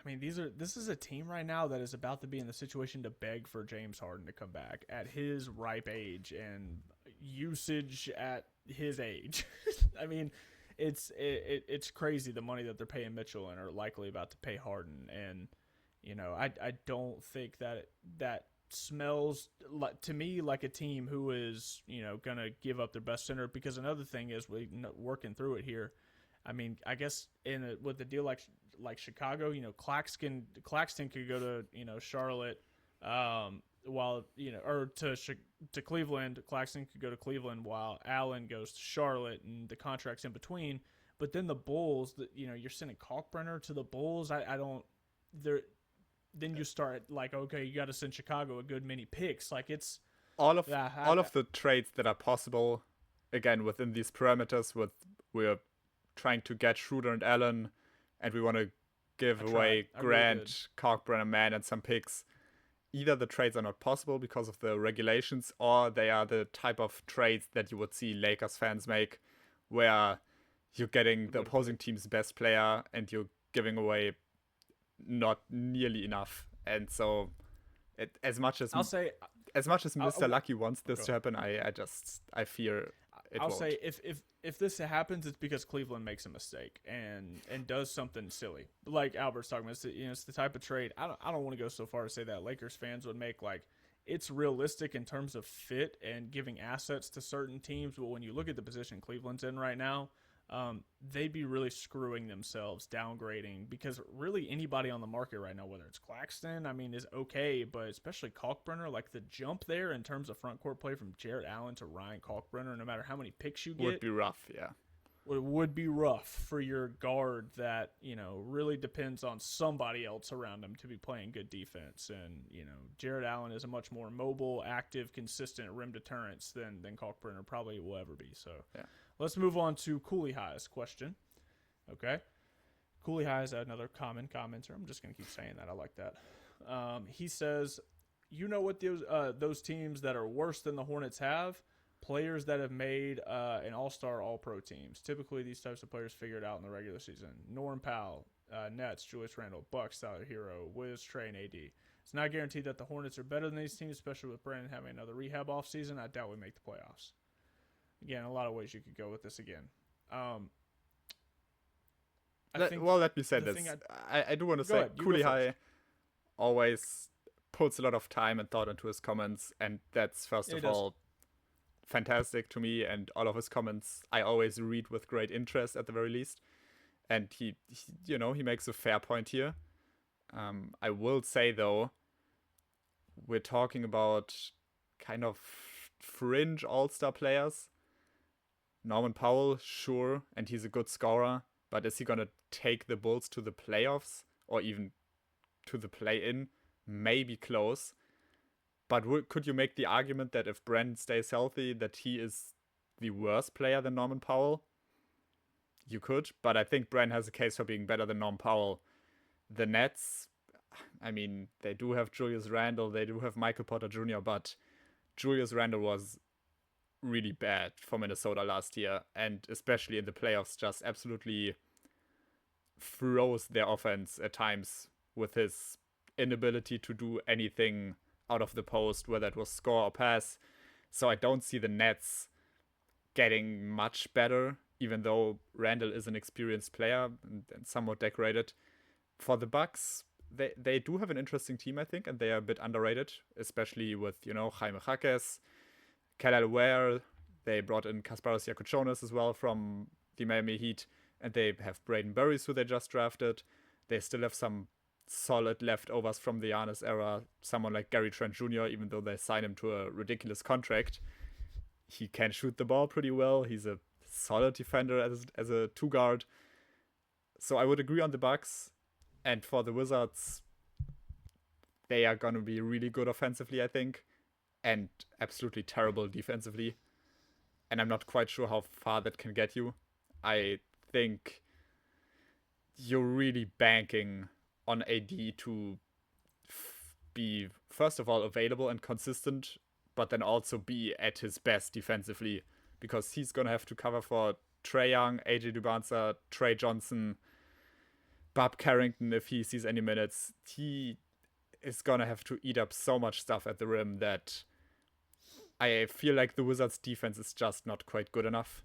I mean, this is a team right now that is about to be in the situation to beg for James Harden to come back at his ripe age and usage at his age. I mean, it's crazy the money that they're paying Mitchell and are likely about to pay Harden. And I don't think that smells to me like a team who is gonna give up their best center. Because another thing is, working through it here, I mean, I guess with the deal like like Chicago, Claxton could go to Charlotte, while or to Cleveland. Claxton could go to Cleveland while Allen goes to Charlotte, and the contracts in between. But then the Bulls, you're sending Kalkbrenner to the Bulls. I don't. There, then you start like, okay, you got to send Chicago a good many picks. Like it's all of the trades that are possible, again within these parameters. We're trying to get Schroeder and Allen, and we want to give away Grant, really Kalkbrenner, Man, and some picks. Either the trades are not possible because of the regulations, or they are the type of trades that you would see Lakers fans make, where you're getting the opposing team's best player and you're giving away not nearly enough. And so, as much as Mr. Lucky wants this to happen, I fear it won't. Say if this happens, it's because Cleveland makes a mistake and does something silly, like Albert's talking about. It's the type of trade. I don't want to go so far to say that Lakers fans would make. Like, it's realistic in terms of fit and giving assets to certain teams, but when you look at the position Cleveland's in right now, they'd be really screwing themselves downgrading, because really anybody on the market right now, whether it's Claxton, is okay, but especially Kalkbrenner, like the jump there in terms of front court play from Jarrett Allen to Ryan Kalkbrenner, no matter how many picks you get, would be rough. Yeah, it would be rough for your guard that really depends on somebody else around him to be playing good defense. And Jarrett Allen is a much more mobile, active, consistent rim deterrence than Kalkbrenner probably will ever be. So yeah. Let's move on to Cooley High's question. Okay. Cooley High is another common commenter. I'm just going to keep saying that. I like that. He says, what those teams that are worse than the Hornets have? Players that have made an all-star, all-pro teams. Typically, these types of players figure it out in the regular season. Norm Powell, Nets, Julius Randle, Bucks, Tyler Hero, Wiz, Trey, and AD. It's not guaranteed that the Hornets are better than these teams, especially with Brandon having another rehab offseason. I doubt we make the playoffs. Again, a lot of ways you could go with this again. Let me say this. I do want to say Cooley High always puts a lot of time and thought into his comments, and that's, first of all, fantastic to me. And all of his comments I always read with great interest at the very least. And he makes a fair point here. I will say, though, we're talking about kind of fringe all-star players. Norman Powell, sure, and he's a good scorer, but is he going to take the Bulls to the playoffs or even to the play-in? Maybe close. But could you make the argument that if Brandon stays healthy, that he is the worse player than Norman Powell? You could, but I think Brandon has a case for being better than Norman Powell. The Nets, they do have Julius Randle, they do have Michael Porter Jr., but Julius Randle was really bad for Minnesota last year, and especially in the playoffs just absolutely froze their offense at times with his inability to do anything out of the post, whether it was score or pass. So I don't see the Nets getting much better, even though Randall is an experienced player and somewhat decorated. For the Bucks, they do have an interesting team, I think, and they are a bit underrated, especially with, Jaime Jaquez, Kelly Ware. They brought in Kasparas Jakutshonis as well from the Miami Heat, and they have Braden Burris, who they just drafted. They still have some solid leftovers from the Giannis era, someone like Gary Trent Jr., even though they signed him to a ridiculous contract. He can shoot the ball pretty well. He's a solid defender as a two-guard. So I would agree on the Bucks. And for the Wizards, they are going to be really good offensively, I think, and absolutely terrible defensively. And I'm not quite sure how far that can get you. I think you're really banking on AD to be, first of all, available and consistent, but then also be at his best defensively, because he's going to have to cover for Trae Young, AJ Dubanza, Trey Johnson, Bob Carrington if he sees any minutes. He is going to have to eat up so much stuff at the rim that I feel like the Wizards' defense is just not quite good enough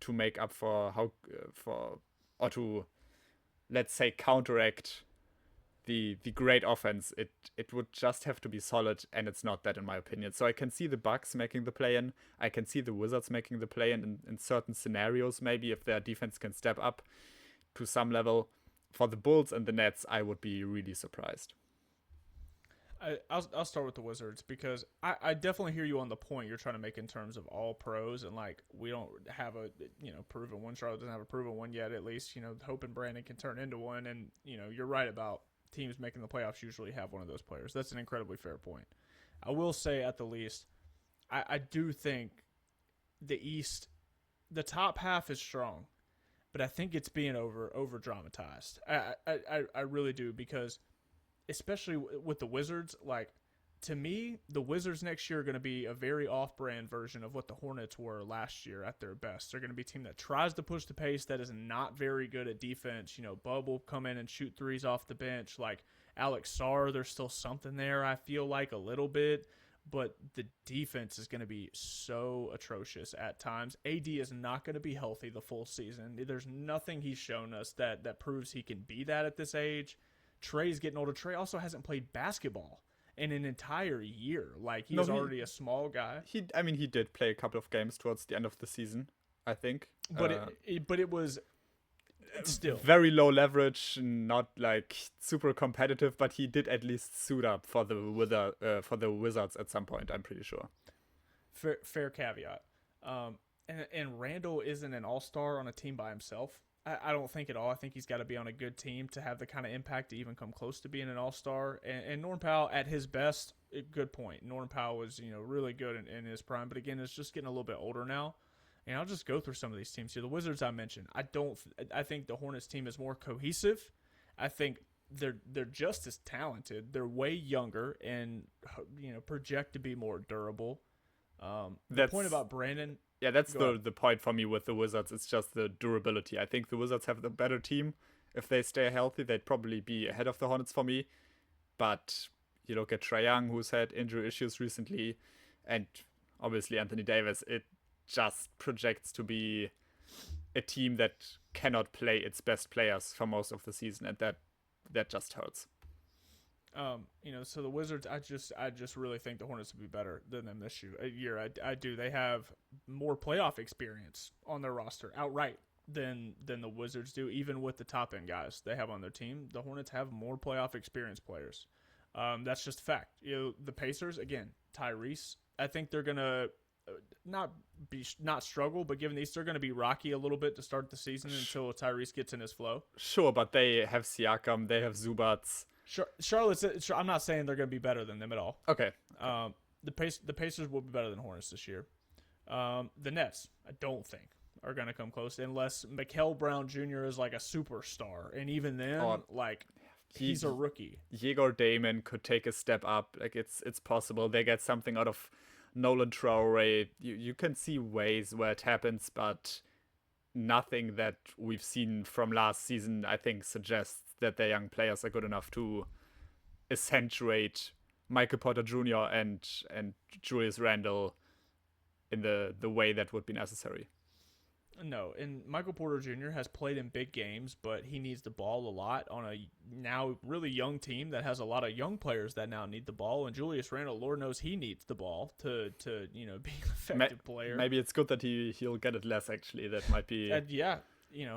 to make up or to, let's say, counteract the great offense. It would just have to be solid, and it's not that, in my opinion. So I can see the Bucks making the play-in. I can see the Wizards making the play-in in certain scenarios, maybe if their defense can step up to some level. for the Bulls and the Nets, I would be really surprised. I'll start with the Wizards because I definitely hear you on the point you're trying to make in terms of all pros, and like we don't have a proven one. Charlotte doesn't have a proven one yet, at least. Hoping Brandon can turn into one, and you're right about teams making the playoffs usually have one of those players. That's an incredibly fair point. I will say at the least, I do think the East, the top half is strong, but I think it's being over dramatized. I really do, because especially with the Wizards, like, to me, the Wizards next year are going to be a very off-brand version of what the Hornets were last year at their best. They're going to be a team that tries to push the pace, that is not very good at defense. Bub will come in and shoot threes off the bench. Like, Alex Sarr, there's still something there, I feel like, a little bit. But the defense is going to be so atrocious at times. AD is not going to be healthy the full season. There's nothing he's shown us that proves he can be that at this age. Trey's getting older. Trey also hasn't played basketball in an entire year. Like, he's already a small guy. He did play a couple of games towards the end of the season, I think. But it was still very low leverage, not like super competitive. But he did at least suit up for the Wizards at some point, I'm pretty sure. Fair caveat. And Randall isn't an all-star on a team by himself. I don't think at all. I think he's got to be on a good team to have the kind of impact to even come close to being an all-star. And Norm Powell, at his best, good point. Norm Powell was really good in his prime, but again, it's just getting a little bit older now. And I'll just go through some of these teams here. The Wizards I mentioned. I think the Hornets team is more cohesive. I think they're just as talented. They're way younger and project to be more durable. The point about Brandon. Yeah, that's the point for me with the Wizards. It's just the durability. I think the Wizards have the better team. If they stay healthy, they'd probably be ahead of the Hornets for me. But you look at Trae Young, who's had injury issues recently, and obviously Anthony Davis, it just projects to be a team that cannot play its best players for most of the season, and that just hurts. So the Wizards, I just really think the Hornets would be better than them this year. I do. They have more playoff experience on their roster outright than the Wizards do, even with the top end guys they have on their team. The Hornets have more playoff experience players. That's just a fact. The Pacers, again, Tyrese, I think they're gonna not struggle, but given these, they're gonna be rocky a little bit to start the season until Tyrese gets in his flow. Sure, but they have Siakam, they have Zubats. Charlotte's. I'm not saying they're going to be better than them at all. Okay. The Pacers will be better than Hornets this year. The Nets, I don't think, are going to come close unless Mikal Brown Jr. is like a superstar, and even then, he's a rookie. Yegor Damon could take a step up. Like, it's possible. They get something out of Nolan Traore. You can see ways where it happens, but nothing that we've seen from last season, I think, suggests that their young players are good enough to accentuate Michael Porter Jr. and Julius Randle in the way that would be necessary. No, and Michael Porter Jr. has played in big games, but he needs the ball a lot on a now really young team that has a lot of young players that now need the ball. And Julius Randle, Lord knows he needs the ball to be an effective player. Maybe it's good that he'll get it less, actually. That might be... yeah.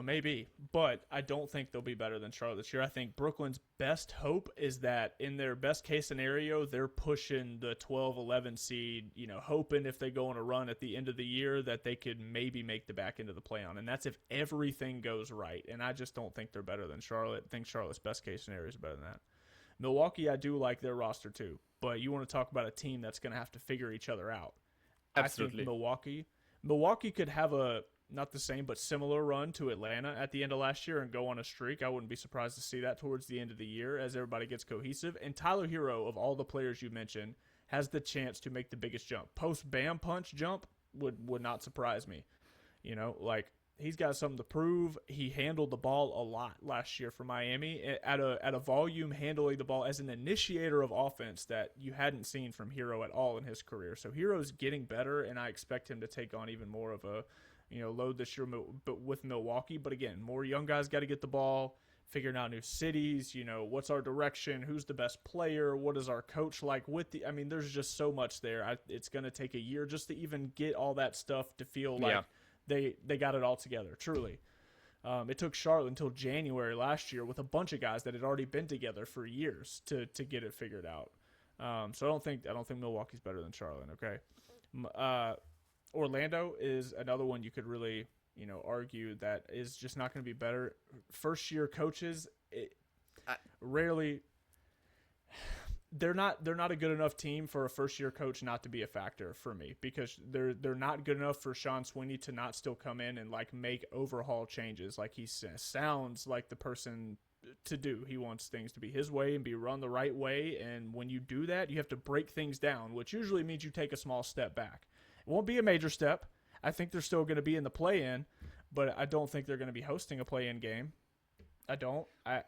Maybe. But I don't think they'll be better than Charlotte this year. I think Brooklyn's best hope is that in their best case scenario, they're pushing the 12-11 seed, hoping if they go on a run at the end of the year that they could maybe make the back end of the play-on. And that's if everything goes right. And I just don't think they're better than Charlotte. I think Charlotte's best case scenario is better than that. Milwaukee, I do like their roster too. But you want to talk about a team that's going to have to figure each other out. Absolutely. I think Milwaukee could have not the same, but similar run to Atlanta at the end of last year and go on a streak. I wouldn't be surprised to see that towards the end of the year as everybody gets cohesive. And Tyler Hero, of all the players you mentioned, has the chance to make the biggest jump. Post-Bam Punch jump would not surprise me. He's got something to prove. He handled the ball a lot last year for Miami at a volume, handling the ball as an initiator of offense that you hadn't seen from Hero at all in his career. So Hero's getting better, and I expect him to take on even more of a load this year but with Milwaukee. But again, more young guys got to get the ball, figuring out new cities, what's our direction, who's the best player, what is our coach like there's just so much there. It's going to take a year just to even get all that stuff to feel like they got it all together, truly. It took Charlotte until January last year with a bunch of guys that had already been together for years to get it figured out. So I don't think Milwaukee's better than Charlotte. Okay, Orlando is another one you could really argue that is just not going to be better. First year coaches rarely. They're not a good enough team for a first year coach not to be a factor for me, because they're not good enough for Sean Sweeney to not still come in and like make overhaul changes. Like he sounds like the person to do. He wants things to be his way and be run the right way. And when you do that, you have to break things down, which usually means you take a small step back. It won't be a major step. I think they're still going to be in the play-in, but I don't think they're going to be hosting a play-in game. I don't. I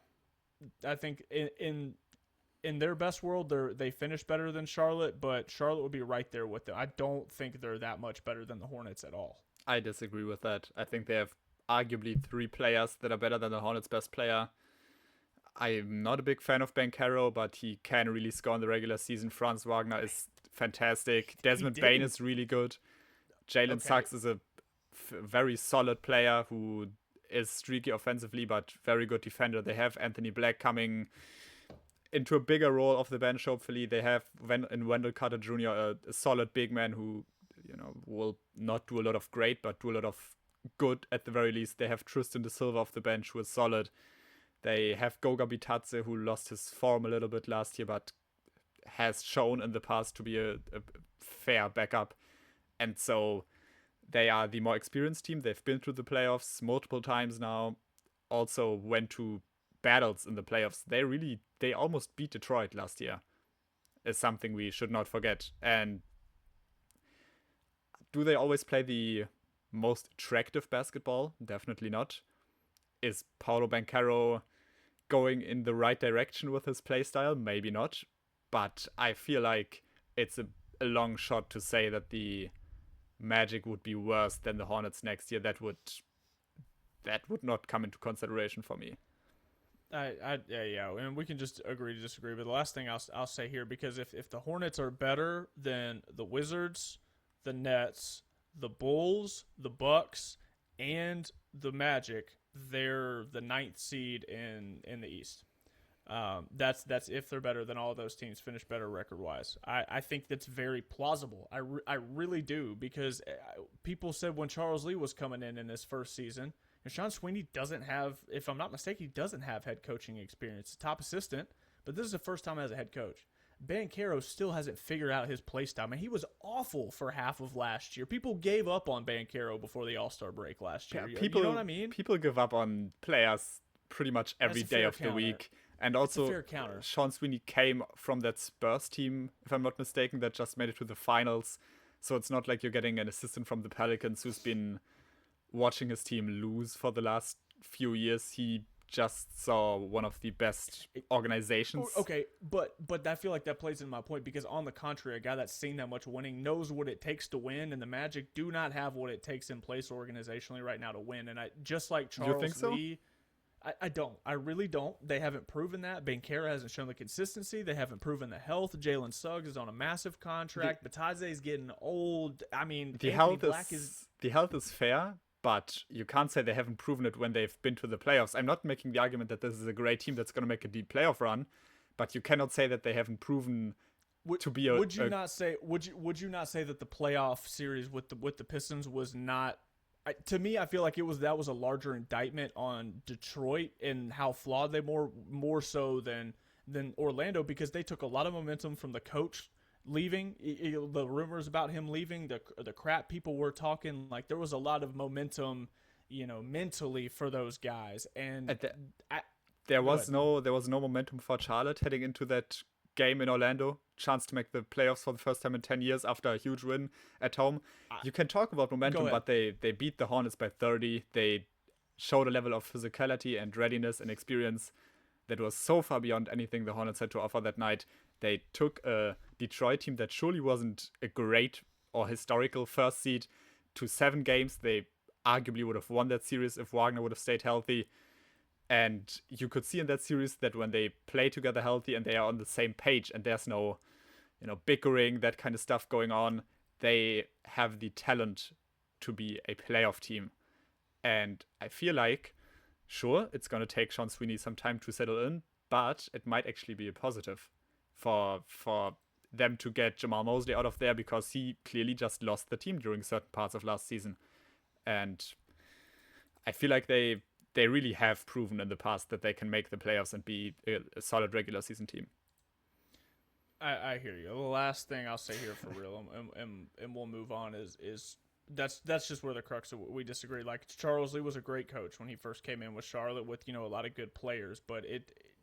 think in their best world, they finish better than Charlotte, but Charlotte would be right there with them. I don't think they're that much better than the Hornets at all. I disagree with that. I think they have arguably 3 players that are better than the Hornets' best player. I'm not a big fan of Banchero, but he can really score in the regular season. Franz Wagner is fantastic. Desmond Bane is really good. Jalen Suggs is a very solid player who is streaky offensively, but very good defender. They have Anthony Black coming into a bigger role off the bench, hopefully. They have Wendell Carter Jr., a solid big man who will not do a lot of great, but do a lot of good at the very least. They have Tristan De Silva off the bench, who is solid. They have Goga Bitadze, who lost his form a little bit last year, but has shown in the past to be a fair backup. And so they are the more experienced team. They've been through the playoffs multiple times now. Also went to battles in the playoffs. They almost beat Detroit last year. Is something we should not forget. And do they always play the most attractive basketball? Definitely not. Is Paolo Banchero going in the right direction with his playstyle? Maybe not. But I feel like it's a long shot to say that the Magic would be worse than the Hornets next year. That would not come into consideration for me. Yeah, and we can just agree to disagree. But the last thing I'll say here, because if the Hornets are better than the Wizards, the Nets, the Bulls, the Bucks, and the Magic, they're the 9th seed in the East. That's if they're better than all of those teams, finish better record wise. I think that's very plausible. I really do, because people said when Charles Lee was coming in his first season, and Sean Sweeney doesn't have, if I'm not mistaken, he doesn't have head coaching experience. Top assistant, but this is the first time as a head coach. Banchero still hasn't figured out his play style. Man, he was awful for half of last year. People gave up on Banchero before the All-Star break last year. Yeah, you know what I mean? People give up on players pretty much every day of the week. And also, Sean Sweeney came from that Spurs team, if I'm not mistaken, that just made it to the finals. So it's not like you're getting an assistant from the Pelicans who's been watching his team lose for the last few years. He just saw one of the best organizations. Okay, but I feel like that plays in my point, because on the contrary, a guy that's seen that much winning knows what it takes to win, and the Magic do not have what it takes in place organizationally right now to win. And just like Charles Lee, I don't. I really don't. They haven't proven that. Banchero hasn't shown the consistency. They haven't proven the health. Jalen Suggs is on a massive contract. Bitadze is getting old. I mean, the health is fair, but you can't say they haven't proven it when they've been to the playoffs. I'm not making the argument that this is a great team that's going to make a deep playoff run, but you cannot say that they haven't proven to be a. Would you not say that the playoff series with the Pistons was not? To me, I feel like that was a larger indictment on Detroit and how flawed they more so than Orlando, because they took a lot of momentum from the coach leaving, the rumors about him leaving, the crap people were talking. Like, there was a lot of momentum, mentally for those guys, and there was no momentum for Charlotte heading into that game in Orlando. Chance to make the playoffs for the first time in 10 years after a huge win at home. You can talk about momentum, but they beat the Hornets by 30. They showed a level of physicality and readiness and experience that was so far beyond anything the Hornets had to offer that night. They took a Detroit team that surely wasn't a great or historical first seed to 7 games. They arguably would have won that series if Wagner would have stayed healthy. And you could see in that series that when they play together healthy and they are on the same page and there's no, bickering, that kind of stuff going on, they have the talent to be a playoff team. And I feel like Sure, it's going to take Sean Sweeney some time to settle in, but it might actually be a positive for them to get Jamal Mosley out of there, because he clearly just lost the team during certain parts of last season. And I feel like they really have proven in the past that they can make the playoffs and be a solid regular season team. I hear you. The last thing I'll say here for real, and we'll move on, is that's just where the crux of we disagree. Like, Charles Lee was a great coach when he first came in with Charlotte with, a lot of good players, but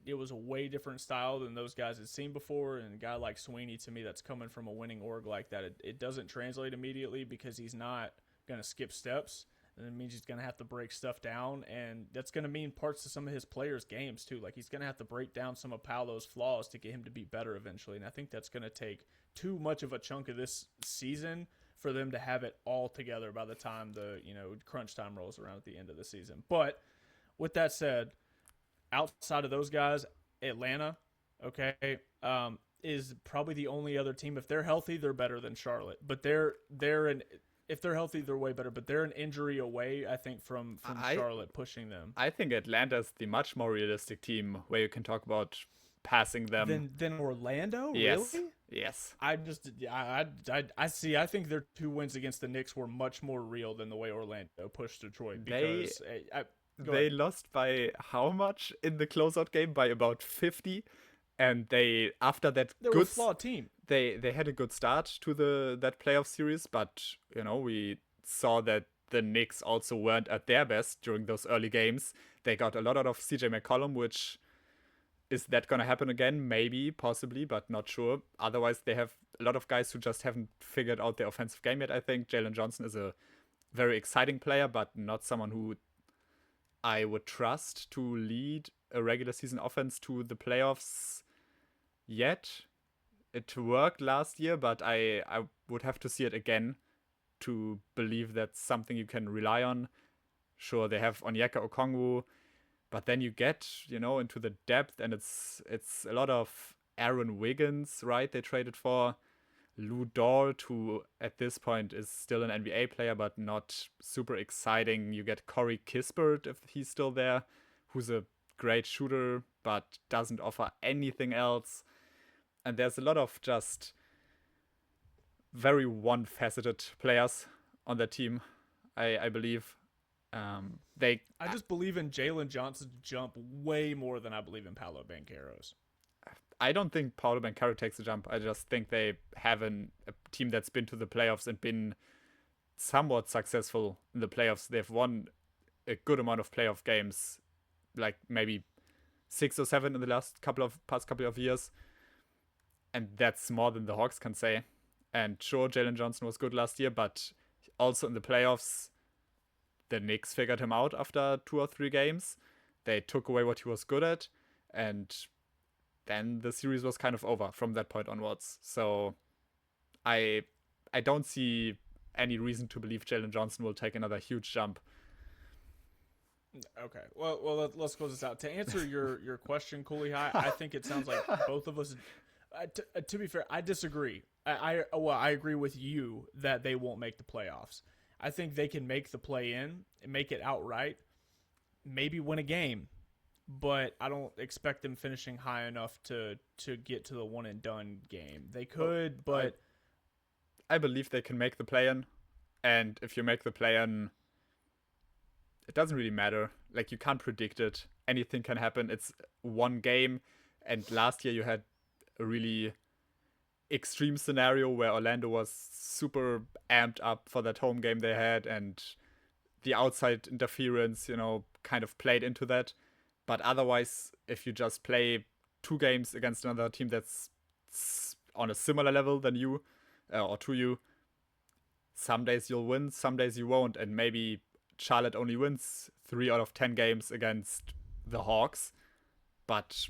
it was a way different style than those guys had seen before. And a guy like Sweeney, to me, that's coming from a winning org like that, it doesn't translate immediately because he's not going to skip steps. And it means he's going to have to break stuff down, and that's going to mean parts of some of his players' games too. Like, he's going to have to break down some of Paolo's flaws to get him to be better eventually. And I think that's going to take too much of a chunk of this season for them to have it all together by the time the crunch time rolls around at the end of the season. But with that said, outside of those guys, Atlanta, okay, is probably the only other team. If they're healthy, they're better than Charlotte. But if they're healthy, they're way better. But they're an injury away, I think, from Charlotte pushing them. I think Atlanta's the much more realistic team where you can talk about passing them. Than Orlando? Yes. Really? Yes. I see. I think their 2 wins against the Knicks were much more real than the way Orlando pushed Detroit. Because they lost by how much in the closeout game? By about 50. And they, after that, they were a flawed team. They had a good start to that playoff series, but we saw that the Knicks also weren't at their best during those early games. They got a lot out of CJ McCollum, which is that going to happen again? Maybe, possibly, but not sure. Otherwise, they have a lot of guys who just haven't figured out their offensive game yet. I think Jalen Johnson is a very exciting player, but not someone who I would trust to lead a regular season offense to the playoffs yet. It worked last year, but I would have to see it again to believe that's something you can rely on. Sure, they have Onyeka Okongwu, but then you get, into the depth, and it's a lot of Aaron Wiggins, right? They traded for Lou Dort, who at this point is still an NBA player, but not super exciting. You get Corey Kispert, if he's still there, who's a great shooter, but doesn't offer anything else. And there's a lot of just very one-faceted players on that team, I believe. I just believe in Jalen Johnson's jump way more than I believe in Paolo Banchero's. I don't think Paolo Banchero takes a jump. I just think they have a team that's been to the playoffs and been somewhat successful in the playoffs. They've won a good amount of playoff games, like maybe 6 or 7 in the past couple of years. And that's more than the Hawks can say. And sure, Jalen Johnson was good last year, but also in the playoffs, the Knicks figured him out after 2 or 3 games. They took away what he was good at, and then the series was kind of over from that point onwards. So I don't see any reason to believe Jalen Johnson will take another huge jump. Okay, well, let's close this out. To answer your question, Cooley High, I think it sounds like both of us. To be fair, I disagree. I agree with you that they won't make the playoffs. I think they can make the play-in and make it outright, maybe win a game, but I don't expect them finishing high enough to get to the one-and-done game. They could, but I believe they can make the play-in, and if you make the play-in, it doesn't really matter. Like, you can't predict it. Anything can happen. It's one game, and last year you had a really extreme scenario where Orlando was super amped up for that home game they had, and the outside interference, kind of played into that. But otherwise, if you just play 2 games against another team that's on a similar level than you, or to you, some days you'll win, some days you won't, and maybe Charlotte only wins 3 out of 10 games against the Hawks, but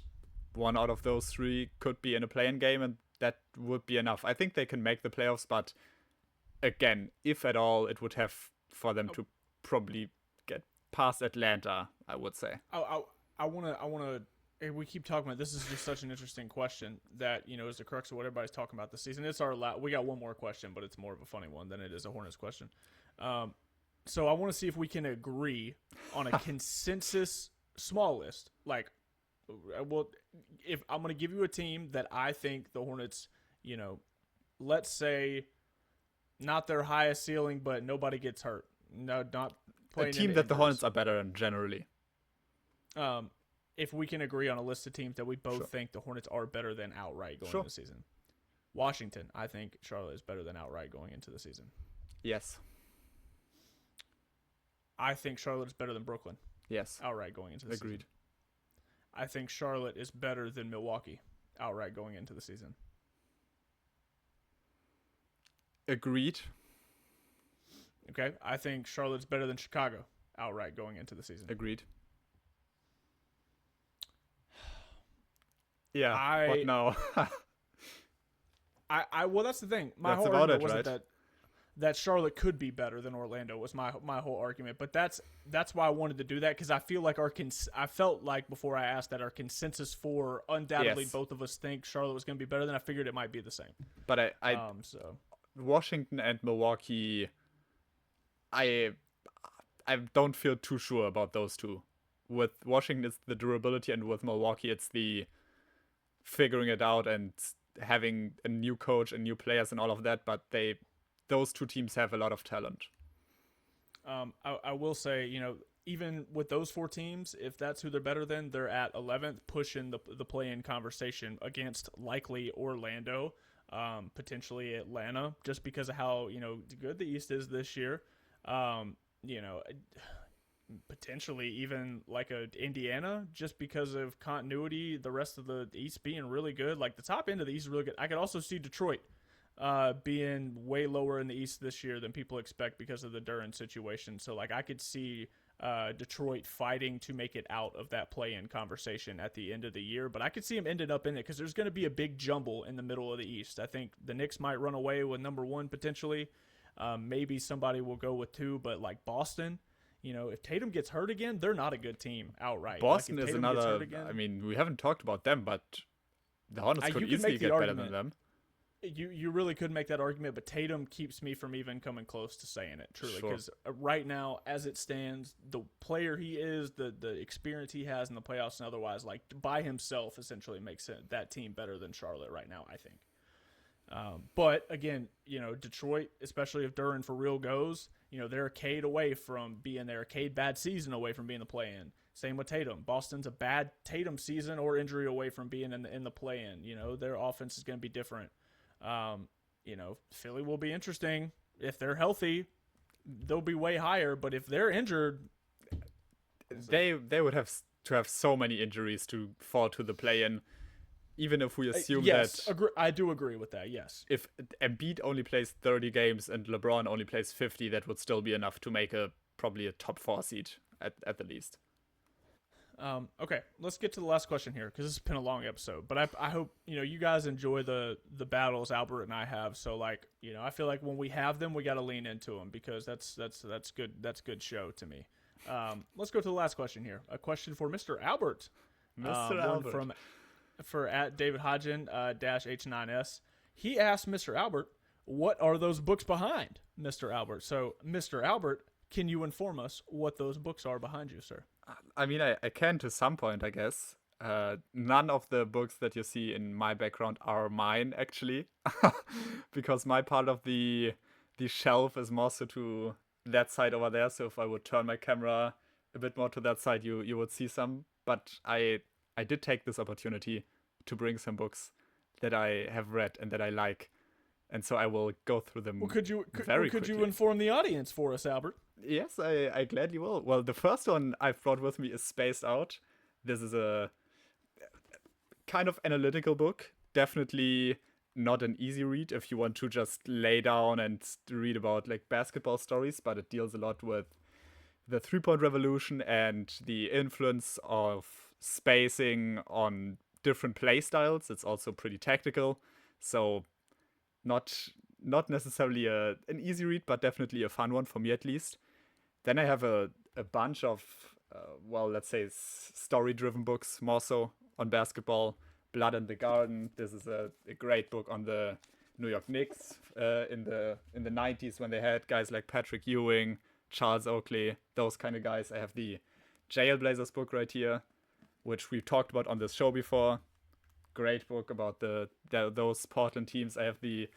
1 out of those 3 could be in a play-in game, and that would be enough. I think they can make the playoffs, but again, if at all, it would have for them to probably get past Atlanta, I would say. I want to. We keep talking about this. Is just such an interesting question that is the crux of what everybody's talking about this season. It's our we got one more question, but it's more of a funny one than it is a Hornets question. So I want to see if we can agree on a consensus small list. Like, well, if I'm going to give you a team that I think the Hornets, let's say not their highest ceiling, but nobody gets hurt. No, not playing A team into that the injuries. Hornets are better in generally. If we can agree on a list of teams that we both Sure. think the Hornets are better than outright going Sure. into the season. Washington, I think Charlotte is better than outright going into the season. Yes. I think Charlotte is better than Brooklyn Yes. outright going into the season. Agreed. I think Charlotte is better than Milwaukee outright going into the season. Agreed. Okay, I think Charlotte's better than Chicago outright going into the season. Agreed. Yeah. What now? Well, that's the thing. My That's whole about argument it, wasn't right? that Charlotte could be better than Orlando was my whole argument. But that's why I wanted to do that, because I feel like I felt like before I asked that our consensus for undoubtedly Yes. both of us think Charlotte was going to be better. Then I figured it might be the same. But So Washington and Milwaukee, I don't feel too sure about those two. With Washington, it's the durability, and with Milwaukee, it's the figuring it out and having a new coach and new players and all of that. But those two teams have a lot of talent. I will say, even with those four teams, if that's who they're better than, they're at 11th, pushing the play-in conversation against likely Orlando, potentially Atlanta, just because of how good the East is this year. Potentially even like a Indiana, just because of continuity, the rest of the East being really good. Like the top end of the East is really good. I could also see Detroit being way lower in the East this year than people expect because of the Duran situation. So like I could see Detroit fighting to make it out of that play-in conversation at the end of the year, but I could see them ending up in it because there's going to be a big jumble in the middle of the East. I think the Knicks might run away with number 1 potentially. Maybe somebody will go with 2, but like Boston, if Tatum gets hurt again, they're not a good team outright. Boston like if is Tatum gets hurt another. again, I mean, we haven't talked about them, but the Hornets could you could easily make the get better argument. than them. You really could make that argument, but Tatum keeps me from even coming close to saying it, truly. Sure. Because right now, as it stands, the player he is, the experience he has in the playoffs and otherwise, like by himself, essentially makes that team better than Charlotte right now, I think. But again, Detroit, especially if Duran for real goes, they're a Cade away from being there, a Cade bad season away from being the play-in. Same with Tatum. Boston's a bad Tatum season or injury away from being in the play-in. Their offense is going to be different. Philly will be interesting. If they're healthy, they'll be way higher. But if they're injured, They would have to have so many injuries to fall to the play-in. Even if we assume yes, that I do agree with that. Yes. if Embiid only plays 30 games and LeBron only plays 50, that would still be enough to make probably a top 4 seed at the least. Okay, let's get to the last question here because this has been a long episode. But I hope you guys enjoy the battles Albert and I have. So like I feel like when we have them, we got to lean into them because that's good. That's good show to me. Let's go to the last question here. A question for Mr. Albert. Mr. One Albert. for at David Hodgen -H9S. He asked Mr. Albert, "What are those books behind, Mr. Albert?" So, Mr. Albert, can you inform us what those books are behind you, sir? I mean, I can to some point, I guess. None of the books that you see in my background are mine, actually, because my part of the shelf is more so to that side over there. So if I would turn my camera a bit more to that side, you would see some. But I did take this opportunity to bring some books that I have read and that I like, and so I will go through them. Well, could you quickly. inform the audience for us, Albert? Yes, I gladly will. Well, the first one I've brought with me is Spaced Out. This is a kind of analytical book. Definitely not an easy read if you want to just lay down and read about like basketball stories, but it deals a lot with the three-point revolution and the influence of spacing on different play styles. It's also pretty tactical, so not necessarily an easy read, but definitely a fun one for me at least. Then I have a bunch of, let's say story-driven books, more so on basketball. Blood in the Garden. This is a great book on the New York Knicks in the 90s when they had guys like Patrick Ewing, Charles Oakley, those kind of guys. I have the Jailblazers book right here, which we talked about on this show before. Great book about those Portland teams. I have the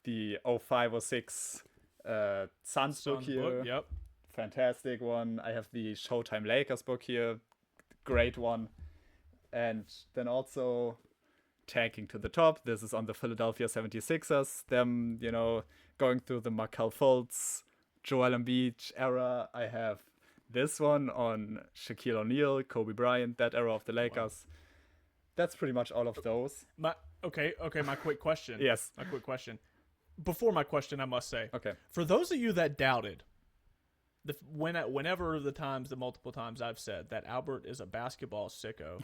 05-06 Suns book here. Yep. Fantastic one. I have the Showtime Lakers book here. Great one. And then also tanking to the top. This is on the Philadelphia 76ers. Them, going through the Markelle Fultz, Joel Embiid era. I have this one on Shaquille O'Neal, Kobe Bryant, that era of the Lakers. Wow. That's pretty much all of those. My quick question. Yes. My quick question. Before my question, I must say. Okay. For those of you that doubted, whenever the multiple times I've said that Albert is a basketball sicko,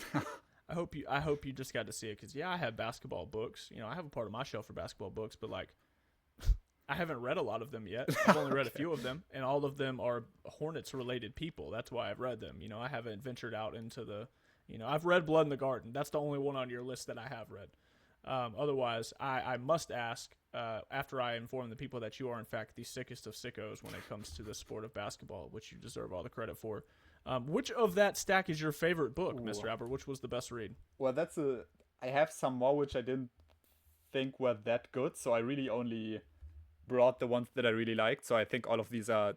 I hope you just got to see it, because I have basketball books. I have a part of my shelf for basketball books, but I haven't read a lot of them yet. I've only read a few of them, and all of them are Hornets related people. That's why I've read them. I haven't ventured out into the. I've read Blood in the Garden. That's the only one on your list that I have read. Otherwise, I must ask, after I inform the people that you are, in fact, the sickest of sickos when it comes to the sport of basketball, which you deserve all the credit for. Which of that stack is your favorite book, Mr. Albert? Which was the best read? Well, I have some more which I didn't think were that good, so I really only brought the ones that I really liked. So I think all of these are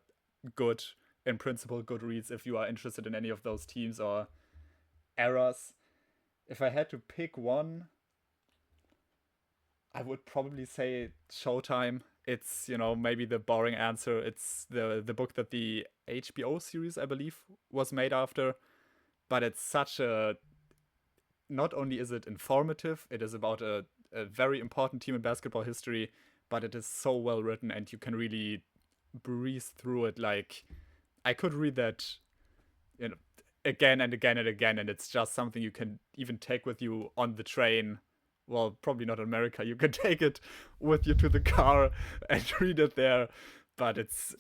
good, in principle, good reads if you are interested in any of those teams or eras. If I had to pick one, I would probably say Showtime. It's, maybe the boring answer. It's the book that the HBO series, I believe, was made after. But it's such not only is it informative, it is about a very important team in basketball history, but it is so well written and you can really breeze through it. Like, I could read that, again and again and again, and it's just something you can even take with you on the train. Well, probably not in America. You can take it with you to the car and read it there. But it's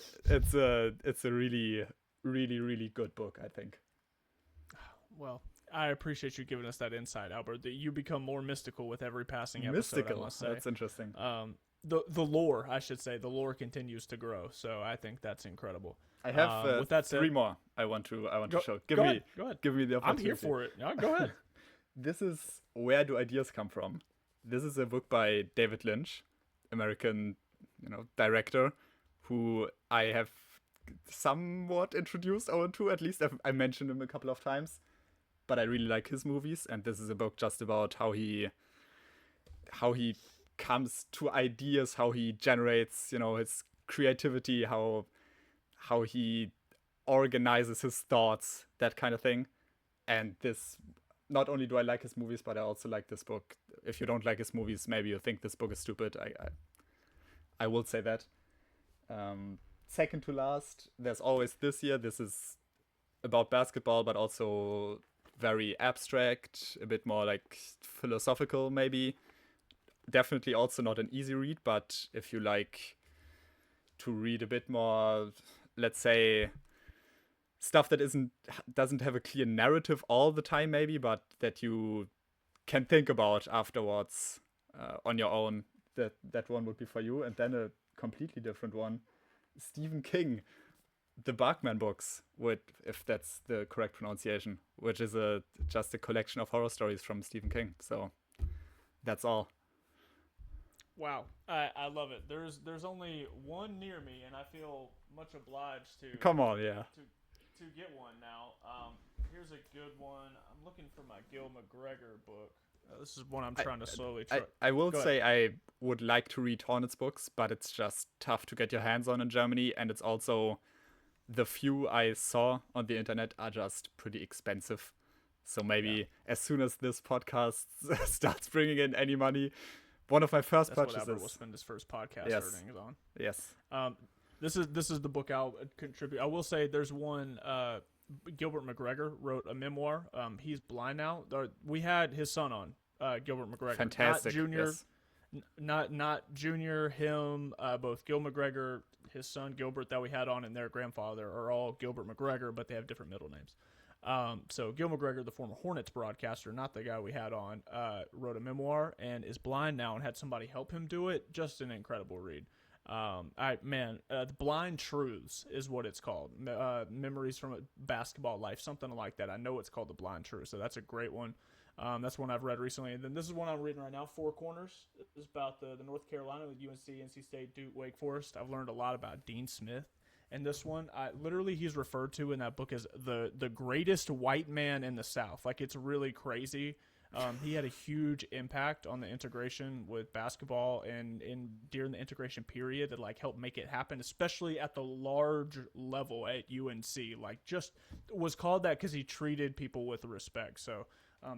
a really, really, really good book, I think. Well, I appreciate you giving us that insight, Albert. That you become more mystical with every passing episode. Mystical, I must say. That's interesting. The lore, I should say, the lore continues to grow. So I think that's incredible. I have with that said, 3 more I want to show. Go ahead. Give me the opportunity. I'm here for it. No, go ahead. This is Where Do Ideas Come From? This is a book by David Lynch, American, director, who I have somewhat introduced Owen to. At least I mentioned him a couple of times, but I really like his movies. And this is a book just about how he comes to ideas, how he generates, his creativity, how he organizes his thoughts, that kind of thing. And this, not only do I like his movies, but I also like this book. If you don't like his movies, maybe you think this book is stupid. I will say that. Second to last, There's Always This Year. This is about basketball, but also very abstract, a bit more like philosophical, maybe. Definitely also not an easy read, but if you like to read a bit more, let's say, stuff that doesn't have a clear narrative all the time, maybe, but that you can think about afterwards on your own, that one would be for you. And then a completely different one, Stephen King, the Barkman books, if that's the correct pronunciation, which is just a collection of horror stories from Stephen King. So that's all. Wow, I love it. There's only one near me, and I feel much obliged to. Come on, yeah. To get one now. Here's a good one. I'm looking for my Gil McGregor book. This is one I'm trying to slowly try. I will say I would like to read Hornets books, but it's just tough to get your hands on in Germany, and it's also the few I saw on the internet are just pretty expensive. So maybe as soon as this podcast starts bringing in any money, one of my first purchases. That's what Albert will spend his first podcast earnings on. Yes. This is the book I'll contribute. I will say there's one. Gilbert McGregor wrote a memoir. He's blind now. We had his son on, Gilbert McGregor. Fantastic. Not Junior. Yes. Not Junior. Him. Both Gil McGregor, his son Gilbert that we had on, and their grandfather are all Gilbert McGregor, but they have different middle names. So Gil McGregor, the former Hornets broadcaster, not the guy we had on, wrote a memoir and is blind now and had somebody help him do it. Just an incredible read. The Blind Truths is what it's called. Memories from a Basketball Life, something like that. I know it's called The Blind Truths, so that's a great one. That's one I've read recently. And then this is one I'm reading right now, Four Corners. This is about the North Carolina with UNC, NC State, Duke, Wake Forest. I've learned a lot about Dean Smith. And this one, he's referred to in that book as the greatest white man in the South. Like, it's really crazy. He had a huge impact on the integration with basketball and during the integration period that like helped make it happen, especially at the large level at UNC. Like, just was called that because he treated people with respect. So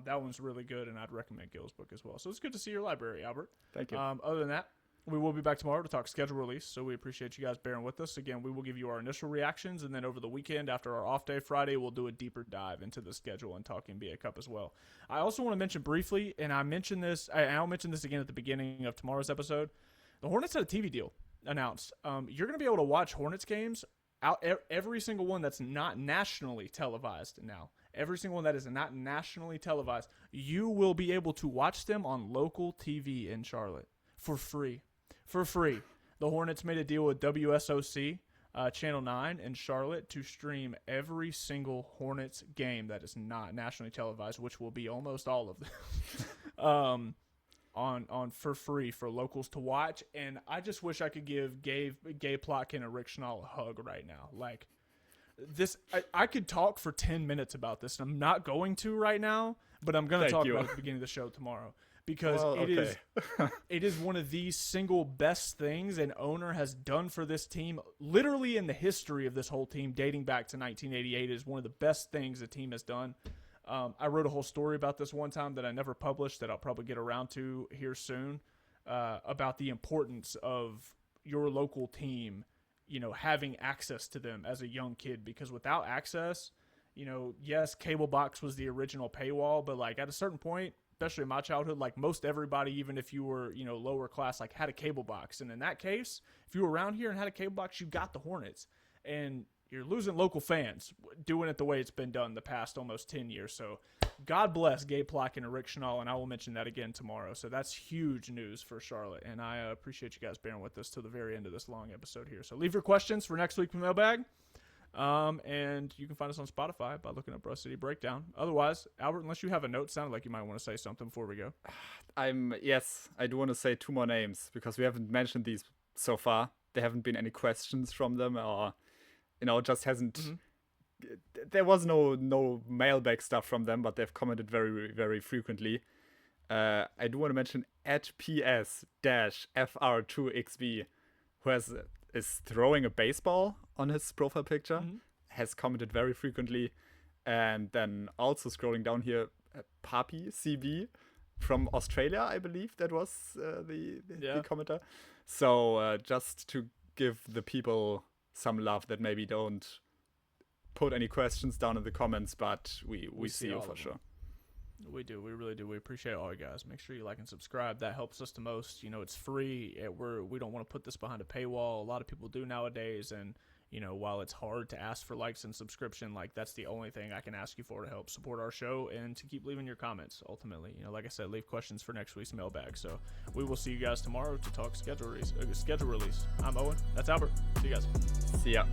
that one's really good, and I'd recommend Gil's book as well. So it's good to see your library, Albert. Thank you. Other than that, we will be back tomorrow to talk schedule release, so we appreciate you guys bearing with us. Again, we will give you our initial reactions, and then over the weekend, after our off day Friday, we'll do a deeper dive into the schedule and talk NBA Cup as well. I also want to mention briefly, and I'll mention this again at the beginning of tomorrow's episode, the Hornets had a TV deal announced. You're going to be able to watch Hornets games, every single one that's not nationally televised now. Every single one that is not nationally televised, you will be able to watch them on local TV in Charlotte for free. For free. The Hornets made a deal with WSOC, Channel 9 in Charlotte, to stream every single Hornets game that is not nationally televised, which will be almost all of them, on for free for locals to watch. And I just wish I could give Gabe Plotkin and Rick Schnall a hug right now. Like, this, I could talk for 10 minutes about this, and I'm not going to right now, but I'm going to talk about it at the beginning of the show tomorrow. Because it is one of the single best things an owner has done for this team, literally in the history of this whole team, dating back to 1988. It is one of the best things the team has done. I wrote a whole story about this one time that I never published that I'll probably get around to here soon, about the importance of your local team, having access to them as a young kid. Because without access, yes, cable box was the original paywall, but like at a certain point, especially in my childhood, like most everybody, even if you were, lower class, like had a cable box. And in that case, if you were around here and had a cable box, you got the Hornets. And you're losing local fans doing it the way it's been done the past almost 10 years. So God bless Gabe Plotkin and Rick Schnall, and I will mention that again tomorrow. So that's huge news for Charlotte. And I appreciate you guys bearing with us till the very end of this long episode here. So leave your questions for next week's Mailbag. And you can find us on Spotify by looking up Rust City Breakdown. Otherwise, Albert, unless you have a note, sounded like you might want to say something before we go. Yes, I do want to say two more names because we haven't mentioned these so far. There haven't been any questions from them, or just hasn't. Mm-hmm. There was no mailbag stuff from them, but they've commented very, very frequently. I do want to mention @PS-FR2XV, who is throwing a baseball on his profile picture, has commented very frequently. And then also scrolling down here, Papi CB from Australia, I believe that was the commenter. So just to give the people some love that maybe don't put any questions down in the comments, but we see you for sure. We do. We really do. We appreciate all you guys. Make sure you like and subscribe. That helps us the most. It's free. We don't want to put this behind a paywall. A lot of people do nowadays. And, while it's hard to ask for likes and subscription, like that's the only thing I can ask you for to help support our show and to keep leaving your comments ultimately. Like I said, leave questions for next week's mailbag. So we will see you guys tomorrow to talk schedule release. I'm Owen. That's Albert. See you guys. See ya.